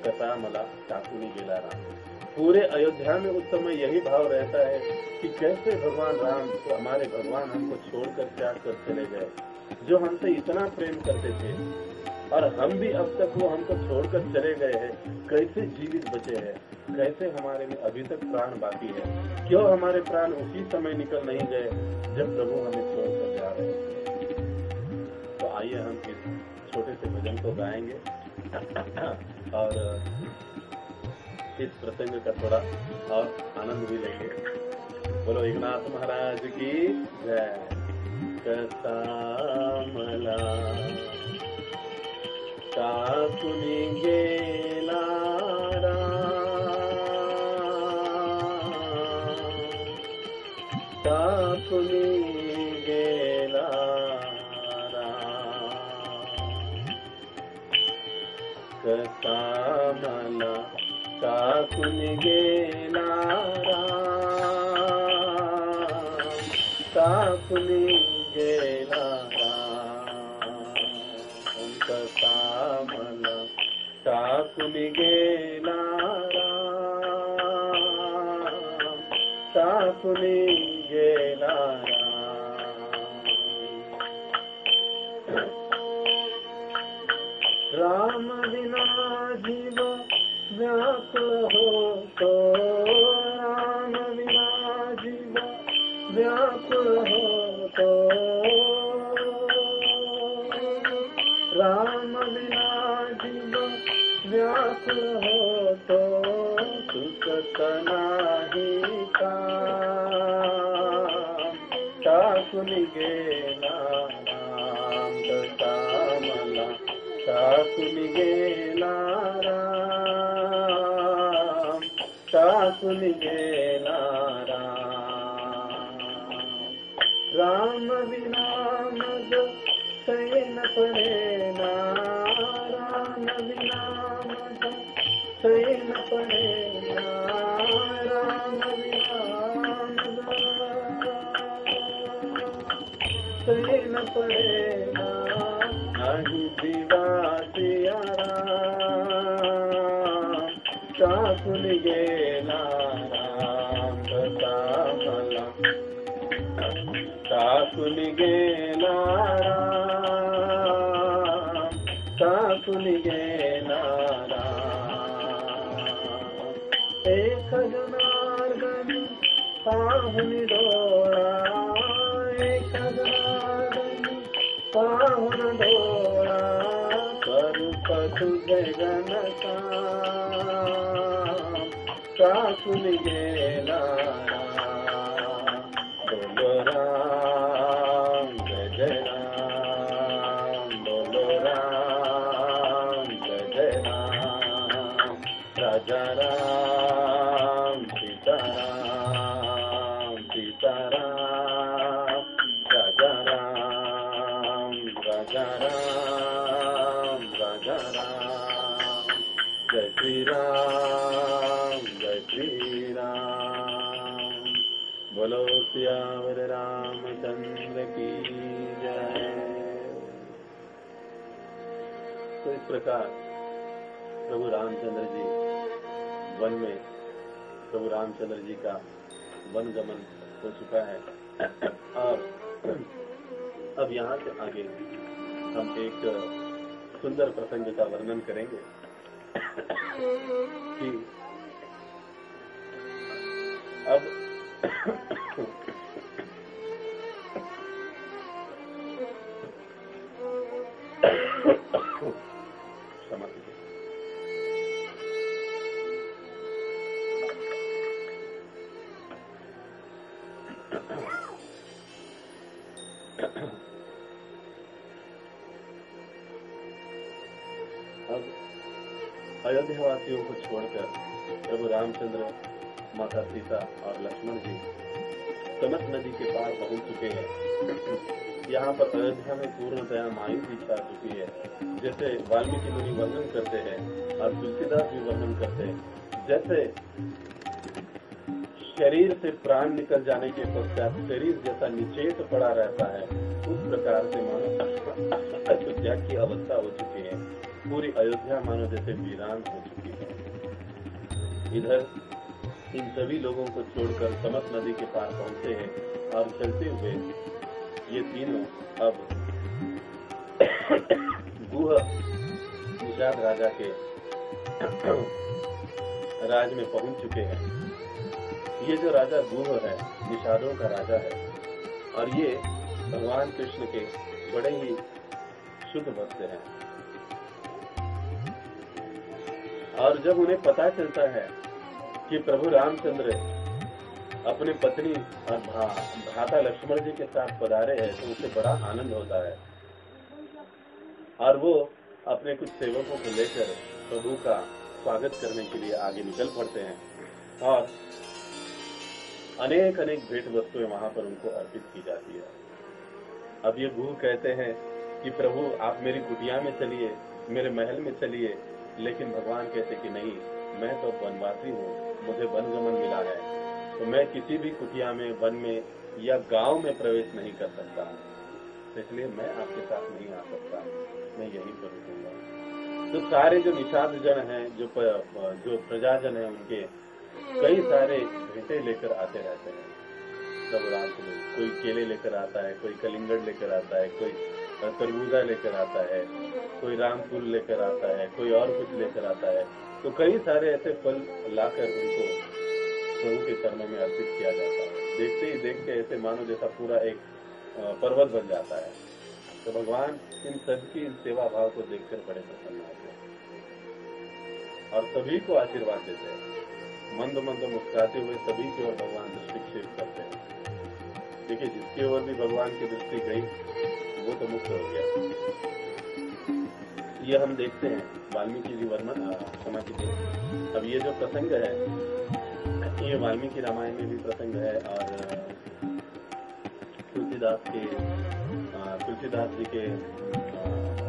कथा मला टाकुनी गेला राम। पूरे अयोध्या में उस समय यही भाव रहता है कि कैसे भगवान राम, हमारे भगवान हमको छोड़कर त्याग कर चले गए, जो हमसे इतना प्रेम करते थे, और हम भी अब तक वो हमको छोड़कर चले गए हैं, कैसे जीवित बचे हैं, कैसे हमारे में अभी तक प्राण बाकी है, क्यों हमारे प्राण उसी समय निकल नहीं गए जब प्रभु हमें छोड़कर जा रहे हैं। तो आइए हम इस छोटे से भजन को गाएंगे और इस प्रसंग का थोड़ा और आनंद भी लेंगे। बोलो एकनाथ महाराज की जय। कथा मला टाकुनी गेला टाकुनी गेला सामला काकुनिगे काकुनिगे सामला काकुनिगे काकुनिगे राम बिना जीव व्याकुल हो तो राम बिना जीव व्याकुल हो तो राम बिना जीव व्याकुल हो तो सुख नाही काकुनिगे राम कामला काकुनिगे काकुनिगे राम बिना मद सैन पड़े राम बिना मद सैन पड़े राम बिना मद सैन पड़े नहीं दिवासिया काकुनिगे राम कामला काकुनिगे काकुनिगे एक जनार्दन पाहुनि डोळा एक जनार्दन पाहुन डोळा करुपतु जगनता काकुनिगे बोलो राम जय राम बोलो राम जय राम राजा राम सीताराम सीताराम राजा राम राजा राम राजा राम जय श्री राम जय श्री राम बोलो सियावर रामचंद्र की जय। तो इस प्रकार प्रभु रामचंद्र जी वन में प्रभु रामचंद्र जी का वन गमन हो चुका है और अब यहाँ से आगे हम एक सुंदर प्रसंग का वर्णन करेंगे कि अब क्षमा कीजिए। अब अयोध्या वासियों को छोड़कर प्रभु रामचंद्र, माता सीता और लक्ष्मण जी तमस नदी के पार पहुंच चुके हैं। यहाँ पर अयोध्या में पूर्णतया मायू भी छा चुकी है। जैसे वाल्मीकि मुनि वर्णन करते हैं और तुलसीदास भी वर्णन करते हैं, जैसे शरीर से प्राण निकल जाने के पश्चात शरीर जैसा निचेत पड़ा रहता है, उस प्रकार से मानो अयोध्या की अवस्था हो चुकी है। पूरी अयोध्या मानो जैसे वीरान हो चुकी है। इधर इन सभी लोगों को छोड़कर तमस नदी के पार पहुंचे हैं और चलते हुए ये तीनों अब गुह निषाद राजा के राज में पहुंच चुके हैं। ये जो राजा गुह है निषादों का राजा है और ये भगवान कृष्ण के बड़े ही शुद्ध भक्त हैं। और जब उन्हें पता चलता है कि प्रभु रामचंद्र अपने पत्नी और भ्राता लक्ष्मण जी के साथ पधारे हैं तो उसे बड़ा आनंद होता है और वो अपने कुछ सेवकों को लेकर प्रभु का स्वागत करने के लिए आगे निकल पड़ते हैं और अनेक अनेक भेंट वस्तुएं वहां पर उनको अर्पित की जाती है। अब ये गुह कहते हैं कि प्रभु आप मेरी कुटिया में चलिए, मेरे महल में चलिए लेकिन भगवान कहते कि नहीं, मैं तो वनवासी हूँ, मुझे वनगमन मिला है, तो मैं किसी भी कुटिया में, वन में या गांव में प्रवेश नहीं कर सकता, इसलिए मैं आपके साथ नहीं आ सकता, मैं यहीं पर रुकूंगा। तो सारे जो निषाद जन हैं, जो प्रजाजन है, उनके कई सारे भेंटे लेकर आते रहते हैं प्रभु राम से। कोई केले लेकर आता है, कोई कलिंगड़ लेकर आता है, कोई तरबूजा लेकर आता है, कोई राम फूल लेकर आता है, कोई और कुछ लेकर आता है। तो कई सारे ऐसे फल लाकर उनको प्रभु के चरणों में अर्पित किया जाता है। देखते ही देखते ऐसे मानो जैसा पूरा एक पर्वत बन जाता है। तो भगवान इन सबकी इन सेवा भाव को देखकर बड़े प्रसन्न होते हैं और सभी को आशीर्वाद देते हैं। मंद मंद मुस्कुराते हुए सभी की ओर भगवान दृष्टिक्षेप करते हैं। देखिए, जिसकी ओर भी भगवान की दृष्टि गई वो तो मुक्त हो गया। ये हम देखते हैं वाल्मीकि जी वर्णन, क्षमा कीजिए, अब ये जो प्रसंग है ये वाल्मीकि रामायण में भी प्रसंग है और तुलसीदास जी के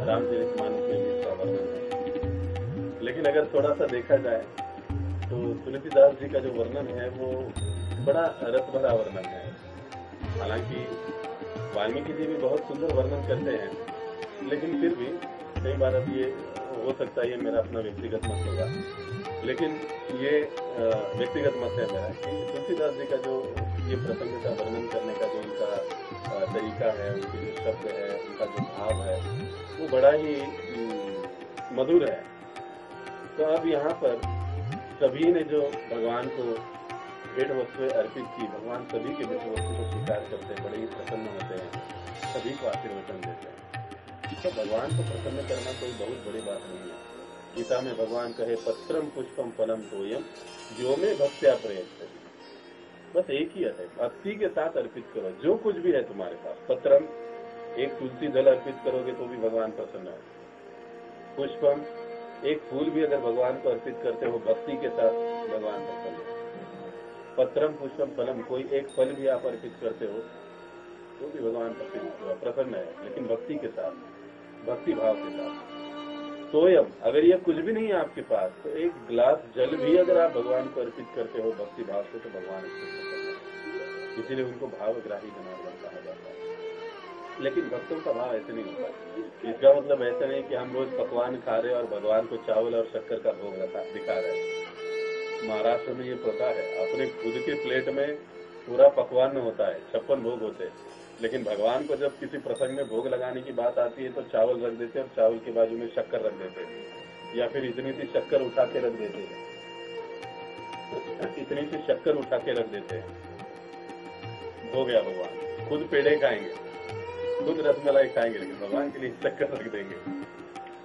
रामचरितमानस में भी इसका वर्णन है। लेकिन अगर थोड़ा सा देखा जाए तो तुलसीदास जी का जो वर्णन है वो बड़ा रस भरा वर्णन है। हालांकि वाल्मीकि जी भी बहुत सुंदर वर्णन करते हैं, लेकिन फिर भी कई बार अब ये हो सकता है, ये मेरा अपना व्यक्तिगत मत होगा, लेकिन ये व्यक्तिगत मत है मेरा कि तुलसीदास जी का जो ये प्रसंग का वर्णन करने का जो उनका तरीका है, उनके जो शब्द है, उनका जो भाव है, वो बड़ा ही मधुर है। तो अब यहाँ पर सभी ने जो भगवान को भेंट वस्तुएं अर्पित की, भगवान सभी के भेंट वस्तु को स्वीकार करते हैं, बड़े ही प्रसन्न होते हैं, सभी को आशीर्वचन देते हैं। तो भगवान को प्रसन्न करना कोई बहुत बड़ी बात नहीं है। गीता में भगवान कहे पत्रम पुष्पम फलम तोयम जो में भक्त्या प्रयत्न, बस एक ही है, भक्ति के साथ अर्पित करो जो कुछ भी है तुम्हारे पास। पत्रम, एक तुलसी दल अर्पित करोगे तो भी भगवान प्रसन्न है। पुष्पम, एक फूल भी अगर भगवान को अर्पित करते हो भक्ति के साथ, भगवान प्रसन्न है। पत्रम पुष्पम फलम, कोई एक फल भी आप अर्पित करते हो तो भी भगवान प्रसन्न है, लेकिन भक्ति के साथ, भक्ति भाव के साथ। सोयम, अगर ये कुछ भी नहीं है आपके पास तो एक गिलास जल भी अगर आप भगवान को अर्पित करते हो भक्ति भाव से तो भगवान उसको प्रसन्न है। इसीलिए उनको भावग्राही जनार्दन कहा जाता है। लेकिन भक्तों का भाव ऐसे नहीं होता। इसका मतलब ऐसा नहीं कि हम रोज पकवान खा रहे और भगवान को चावल और शक्कर का भोग दिखा रहे हैं। महाराष्ट्र में ये प्रथा है, अपने खुद के प्लेट में पूरा पकवान होता है, 56 भोग होते हैं, लेकिन भगवान को जब किसी प्रसंग में भोग लगाने की बात आती है तो चावल रख देते हैं और चावल के बाजू में शक्कर रख देते हैं, या फिर इतनी सी शक्कर उठा के रख देते हैं, इतनी सी शक्कर उठा के रख देते हैं, हो गया भगवान। खुद पेड़े खाएंगे, खुद रसमलाई खाएंगे, लेकिन भगवान के लिए शक्कर रख देंगे।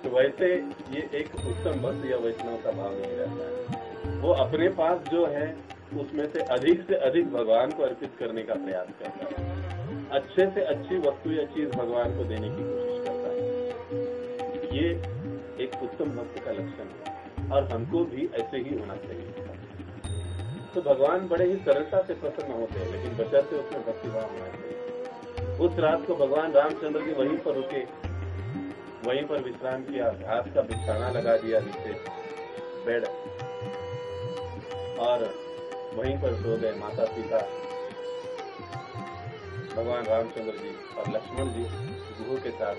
तो वैसे ये एक उत्तम भक्त या वैष्णव का भाव नहीं रहता है। वो अपने पास जो है उसमें से अधिक भगवान को अर्पित करने का प्रयास करता है, अच्छे से अच्छी वस्तु या चीज भगवान को देने की कोशिश करता है। ये एक उत्तम भक्त का लक्षण है और हमको भी ऐसे ही होना चाहिए। तो भगवान बड़े ही सरलता से प्रसन्न होते हैं, लेकिन बशर्ते उसमें भक्तिभाव होना चाहिए। उस रात को भगवान रामचंद्र जी वहीं पर रुके, वहीं पर विश्राम किया, घास का बिछाना लगा दिया नीचे बेड और वहीं पर सो गए। माता सीता, भगवान रामचंद्र जी और लक्ष्मण जी गुरु के साथ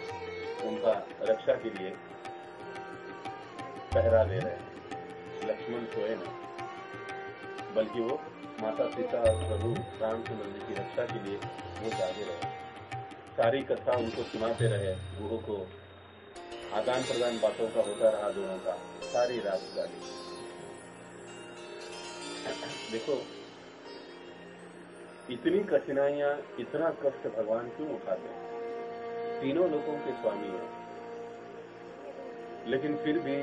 उनका रक्षा के लिए पहरा दे रहे हैं। लक्ष्मण सोए नहीं, बल्कि वो माता सीता और प्रभु रामचंद्र जी की रक्षा के लिए वो जागे रहे। सारी कथा उनको सुनाते रहे, गुरु को आदान प्रदान बातों का होता रहा दोनों का, सारी रात जागी। देखो, इतनी कठिनाइयां, इतना कष्ट भगवान क्यों उठाते हैं? तीनों लोगों के स्वामी हैं, लेकिन फिर भी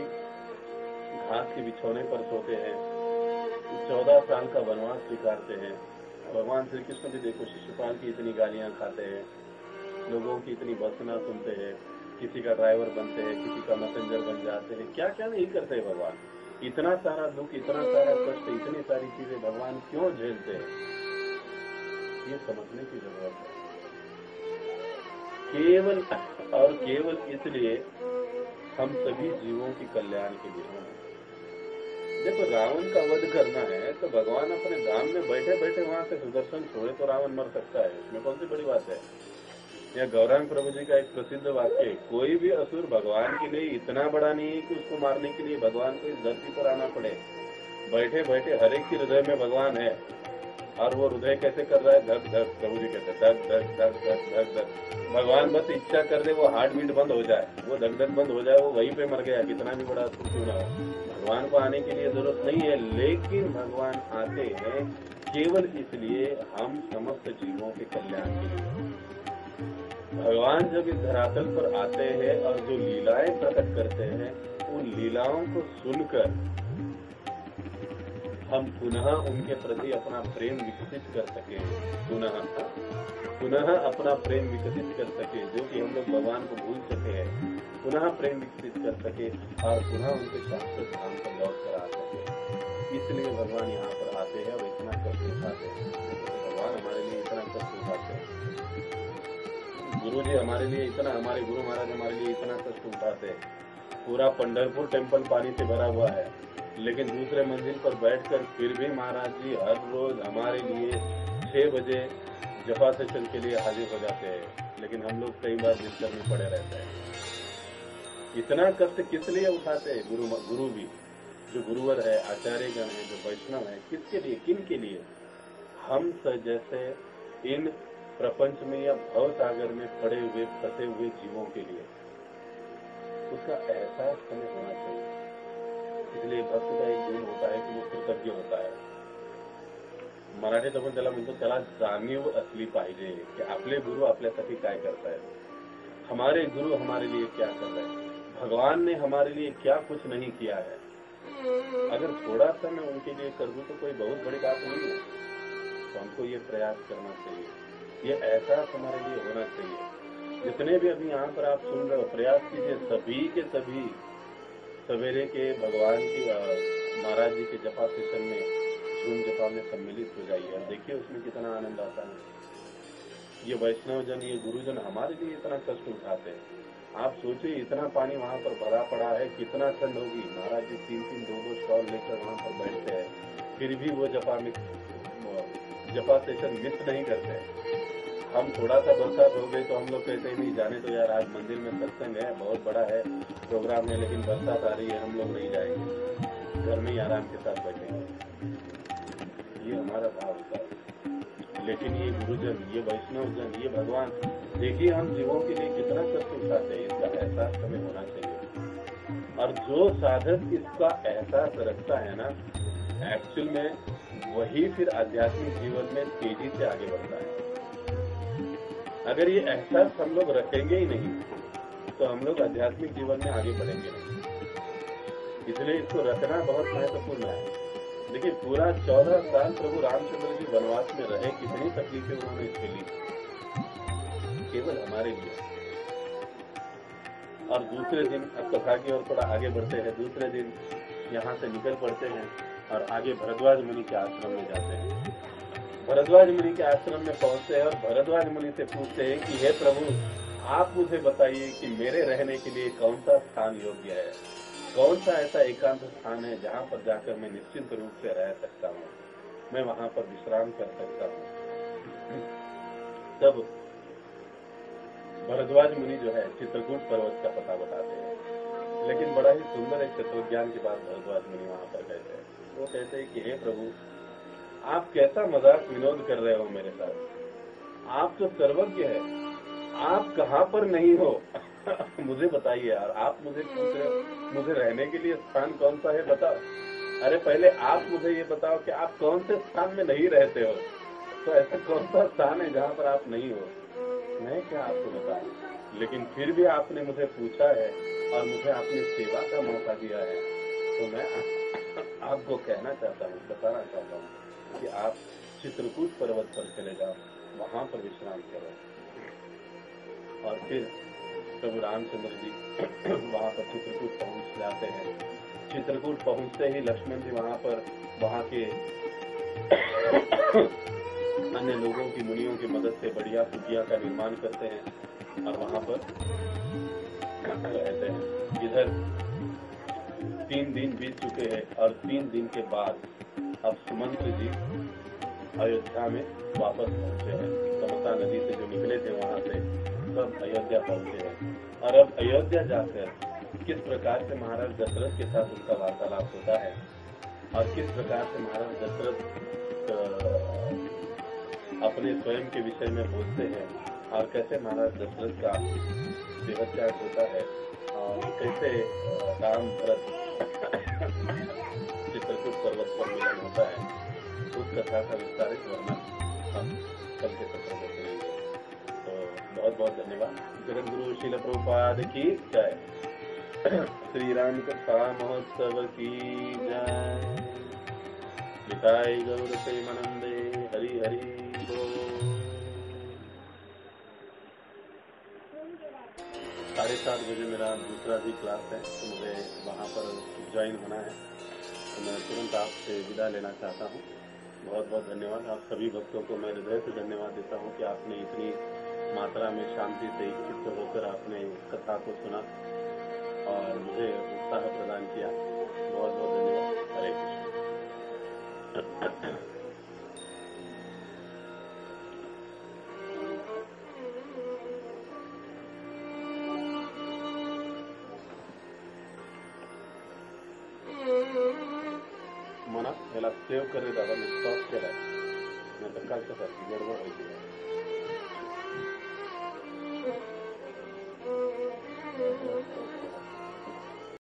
घास के बिछौने पर सोते हैं, 14 साल का वनवास स्वीकारते हैं। भगवान श्री कृष्ण भी देखो शिशुपाल की इतनी गालियां खाते हैं, लोगों की इतनी भर्त्सना सुनते हैं, किसी का ड्राइवर बनते हैं, किसी का मैसेंजर बन जाते हैं, क्या क्या नहीं करते हैं भगवान। इतना सारा दुख, इतना सारा कष्ट, इतनी सारी चीजें भगवान क्यों झेलते हैं, ये समझने की जरूरत है। केवल और केवल इसलिए हम सभी जीवों के कल्याण के लिए हैं। देखो रावण का वध करना है तो भगवान अपने धाम में बैठे बैठे वहां से सुदर्शन छोड़े तो रावण मर सकता है, इसमें कौन सी बड़ी बात है। यह गौरांग प्रभु जी का एक प्रसिद्ध वाक्य है, कोई भी असुर भगवान के लिए इतना बड़ा नहीं है कि उसको मारने के लिए भगवान को इस धरती पर आना पड़े। बैठे बैठे हर एक के हृदय में भगवान है, और वो हृदय कैसे कर रहा है, धक धक, प्रभु जी कहते हैं धक धक धक धक धक धक। भगवान बस इच्छा कर दे वो हार्ट बीट बंद हो जाए, वो धक धक बंद हो जाए, वो वहीं पे मर गया, कितना भी बड़ा असुर क्यों ना हो। भगवान को आने के लिए जरूरत नहीं है, लेकिन भगवान आते हैं केवल इसलिए हम समस्त जीवों के कल्याण के लिए। भगवान जब इस धरातल पर आते हैं और जो लीलाएं प्रकट करते हैं, उन लीलाओं को सुनकर हम पुनः उनके प्रति अपना प्रेम विकसित कर सके, पुनः अपना प्रेम विकसित कर सके, जो कि हम लोग भगवान को भूल सके हैं, पुनः प्रेम विकसित कर सके और पुनः उनके शाश्वत धाम पर लौट कर आ सके। इसलिए भगवान यहाँ पर आते हैं और इतना कष्ट उठाते हैं। भगवान हमारे लिए इतना कष्ट उठाते हैं, गुरु जी हमारे लिए इतना, हमारे गुरु महाराज हमारे लिए इतना कष्ट उठाते हैं। पूरा पंढरपुर टेम्पल पानी से भरा हुआ है, लेकिन दूसरे मंजिल पर बैठकर फिर भी महाराज जी हर रोज हमारे लिए 6 बजे जपा सेशन के लिए हाजिर हो जाते हैं, लेकिन हम लोग कई बार बिस्तर में पड़े रहते हैं। इतना कष्ट किस लिए उठाते हैं गुरु भी, जो गुरुवर है, आचार्यगण है, जो वैष्णव है, किसके लिए, किन के लिए। हम जैसे इन प्रपंच में या भव सागर में पड़े हुए फंसे हुए जीवों के लिए उसका एहसास हमें होना चाहिए। इसलिए भक्त का एक गुण होता है कि वो कृतज्ञ होता है। मराठीत आपण त्याला म्हणतो, त्याला जाणीव असली पाहिजे कि आपले गुरु आपल्यासाठी काय करतायत, हमारे गुरु हमारे लिए क्या कर रहे हैं, भगवान ने हमारे लिए क्या कुछ नहीं किया है। अगर थोड़ा सा मैं उनके लिए कर दूं तो कोई बहुत बड़ी बात नहीं है। तो हमको ये प्रयास करना चाहिए, ये एहसास हमारे लिए होना चाहिए। जितने भी अभी यहाँ पर आप सुन रहे हो, प्रयास कीजिए सभी के सभी सवेरे के भगवान की महाराज जी के जपा सेशन में, झूम जपा में सम्मिलित हो जाइए और देखिए उसमें कितना आनंद आता है। ये वैष्णव जन, ये गुरुजन हमारे लिए इतना कष्ट उठाते हैं। आप सोचिए इतना पानी वहाँ पर भरा पड़ा है, कितना ठंड होगी। महाराज जी 3-3, 2-2 स्टॉल लेकर वहाँ पर बैठते हैं, फिर भी वो जपा सेशन मिस नहीं करते हैं। हम थोड़ा सा बरसात हो गई तो हम लोग कहते हैं नहीं जाने तो यार, आज मंदिर में सत्संग है, बहुत बड़ा है प्रोग्राम है, लेकिन बरसात आ रही है, हम लोग नहीं जाएंगे, घर में ही आराम के साथ बैठेंगे। ये हमारा भाव होता है। लेकिन ये गुरुजन, ये वैष्णव जन, ये भगवान, देखिए हम जीवों के लिए कितना कष्ट उठाते हैं, इसका एहसास हमें होना चाहिए। और जो साधक इसका एहसास रखता है ना, एक्चुअल में वही फिर आध्यात्मिक जीवन में तेजी से आगे बढ़ता है। अगर ये एहसास हम लोग रखेंगे ही नहीं तो हम लोग आध्यात्मिक जीवन में आगे बढ़ेंगे नहीं। इसलिए इसको रखना बहुत महत्वपूर्ण है। देखिए पूरा 14 साल प्रभु रामचंद्र जी वनवास में रहे, कितनी तकलीफें उन्होंने इसके लिए, केवल हमारे लिए। और दूसरे दिन, अब कथा की ओर थोड़ा आगे बढ़ते हैं, दूसरे दिन यहाँ से निकल पड़ते हैं और आगे भरद्वाज मुनि के आश्रम में जाते हैं। भरद्वाज मुनि के आश्रम में पहुंचते हैं और भरद्वाज मुनि से पूछते हैं कि हे प्रभु, आप मुझे बताइए कि मेरे रहने के लिए कौन सा स्थान योग्य है, कौन सा ऐसा एकांत स्थान है जहाँ पर जाकर मैं निश्चिंत रूप से रह सकता हूँ, मैं वहाँ पर विश्राम कर सकता हूँ। तब भरद्वाज मुनि जो है चित्रकूट पर्वत का पता बताते हैं। लेकिन बड़ा ही सुंदर एक तत्वज्ञान के बाद भरद्वाज मुनि वहाँ पर कहते हैं, वो कहते हैं कि हे प्रभु, आप कैसा मजाक विनोद कर रहे हो मेरे साथ, आप तो सर्वज्ञ है, आप कहाँ पर नहीं हो मुझे बताइए यार, आप मुझे पूछ रहे हो मुझे रहने के लिए स्थान कौन सा है बताओ। अरे पहले आप मुझे ये बताओ कि आप कौन से स्थान में नहीं रहते हो, तो ऐसा कौन सा स्थान है जहाँ पर आप नहीं हो, मैं क्या आपको बताऊं। लेकिन फिर भी आपने मुझे पूछा है और मुझे आपने सेवा का मौका दिया है, तो मैं आपको कहना चाहता हूँ, बताना चाहता हूँ कि आप चित्रकूट पर्वत पर चले जाओ, वहां पर विश्राम करो। और फिर प्रभु रामचंद्र जी वहां पर चित्रकूट पहुंच जाते हैं। चित्रकूट पहुंचते ही लक्ष्मण जी वहां के अन्य लोगों की, मुनियों की मदद से बढ़िया कुटिया का निर्माण करते हैं और वहां पर रहते हैं। इधर 3 दिन बीत चुके हैं और 3 दिन के बाद अब सुमंत्र जी अयोध्या में वापस पहुंचे हैं। तमसा नदी से जो निकले थे वहां से सब अयोध्या पहुंचे हैं और अब अयोध्या जाकर किस प्रकार से महाराज दशरथ के साथ उनका वार्तालाप होता है और किस प्रकार से महाराज दशरथ अपने स्वयं के विषय में बोलते हैं और कैसे महाराज दशरथ का देवत्याग होता है और कैसे राम भरत चित्रकूट पर्वत पर मिलन होता है, उस कथा का विस्तारित वर्णन हम कल के सत्र में करेंगे। तो बहुत बहुत धन्यवाद। जगत गुरु श्रील प्रभुपाद की जय। श्री राम कथा महोत्सव की जय। निताई गौर प्रेमानंदे हरि हरि बोल। 7:30 बजे मेरा दूसरा भी क्लास है, तो मुझे वहाँ पर ज्वाइन होना है, तो मैं तुरंत आपसे विदा लेना चाहता हूँ। बहुत बहुत धन्यवाद। आप सभी भक्तों को मैं हृदय से धन्यवाद देता हूँ कि आपने इतनी मात्रा में शांति से चित्त होकर आपने कथा को सुना और मुझे उत्साह प्रदान किया। बहुत बहुत धन्यवाद। हरे कृष्ण। मना याला सेव्ह कर रे दादा, मी स्टॉप केलाय, नंतर कालच्या सारखी गडबड व्हायची.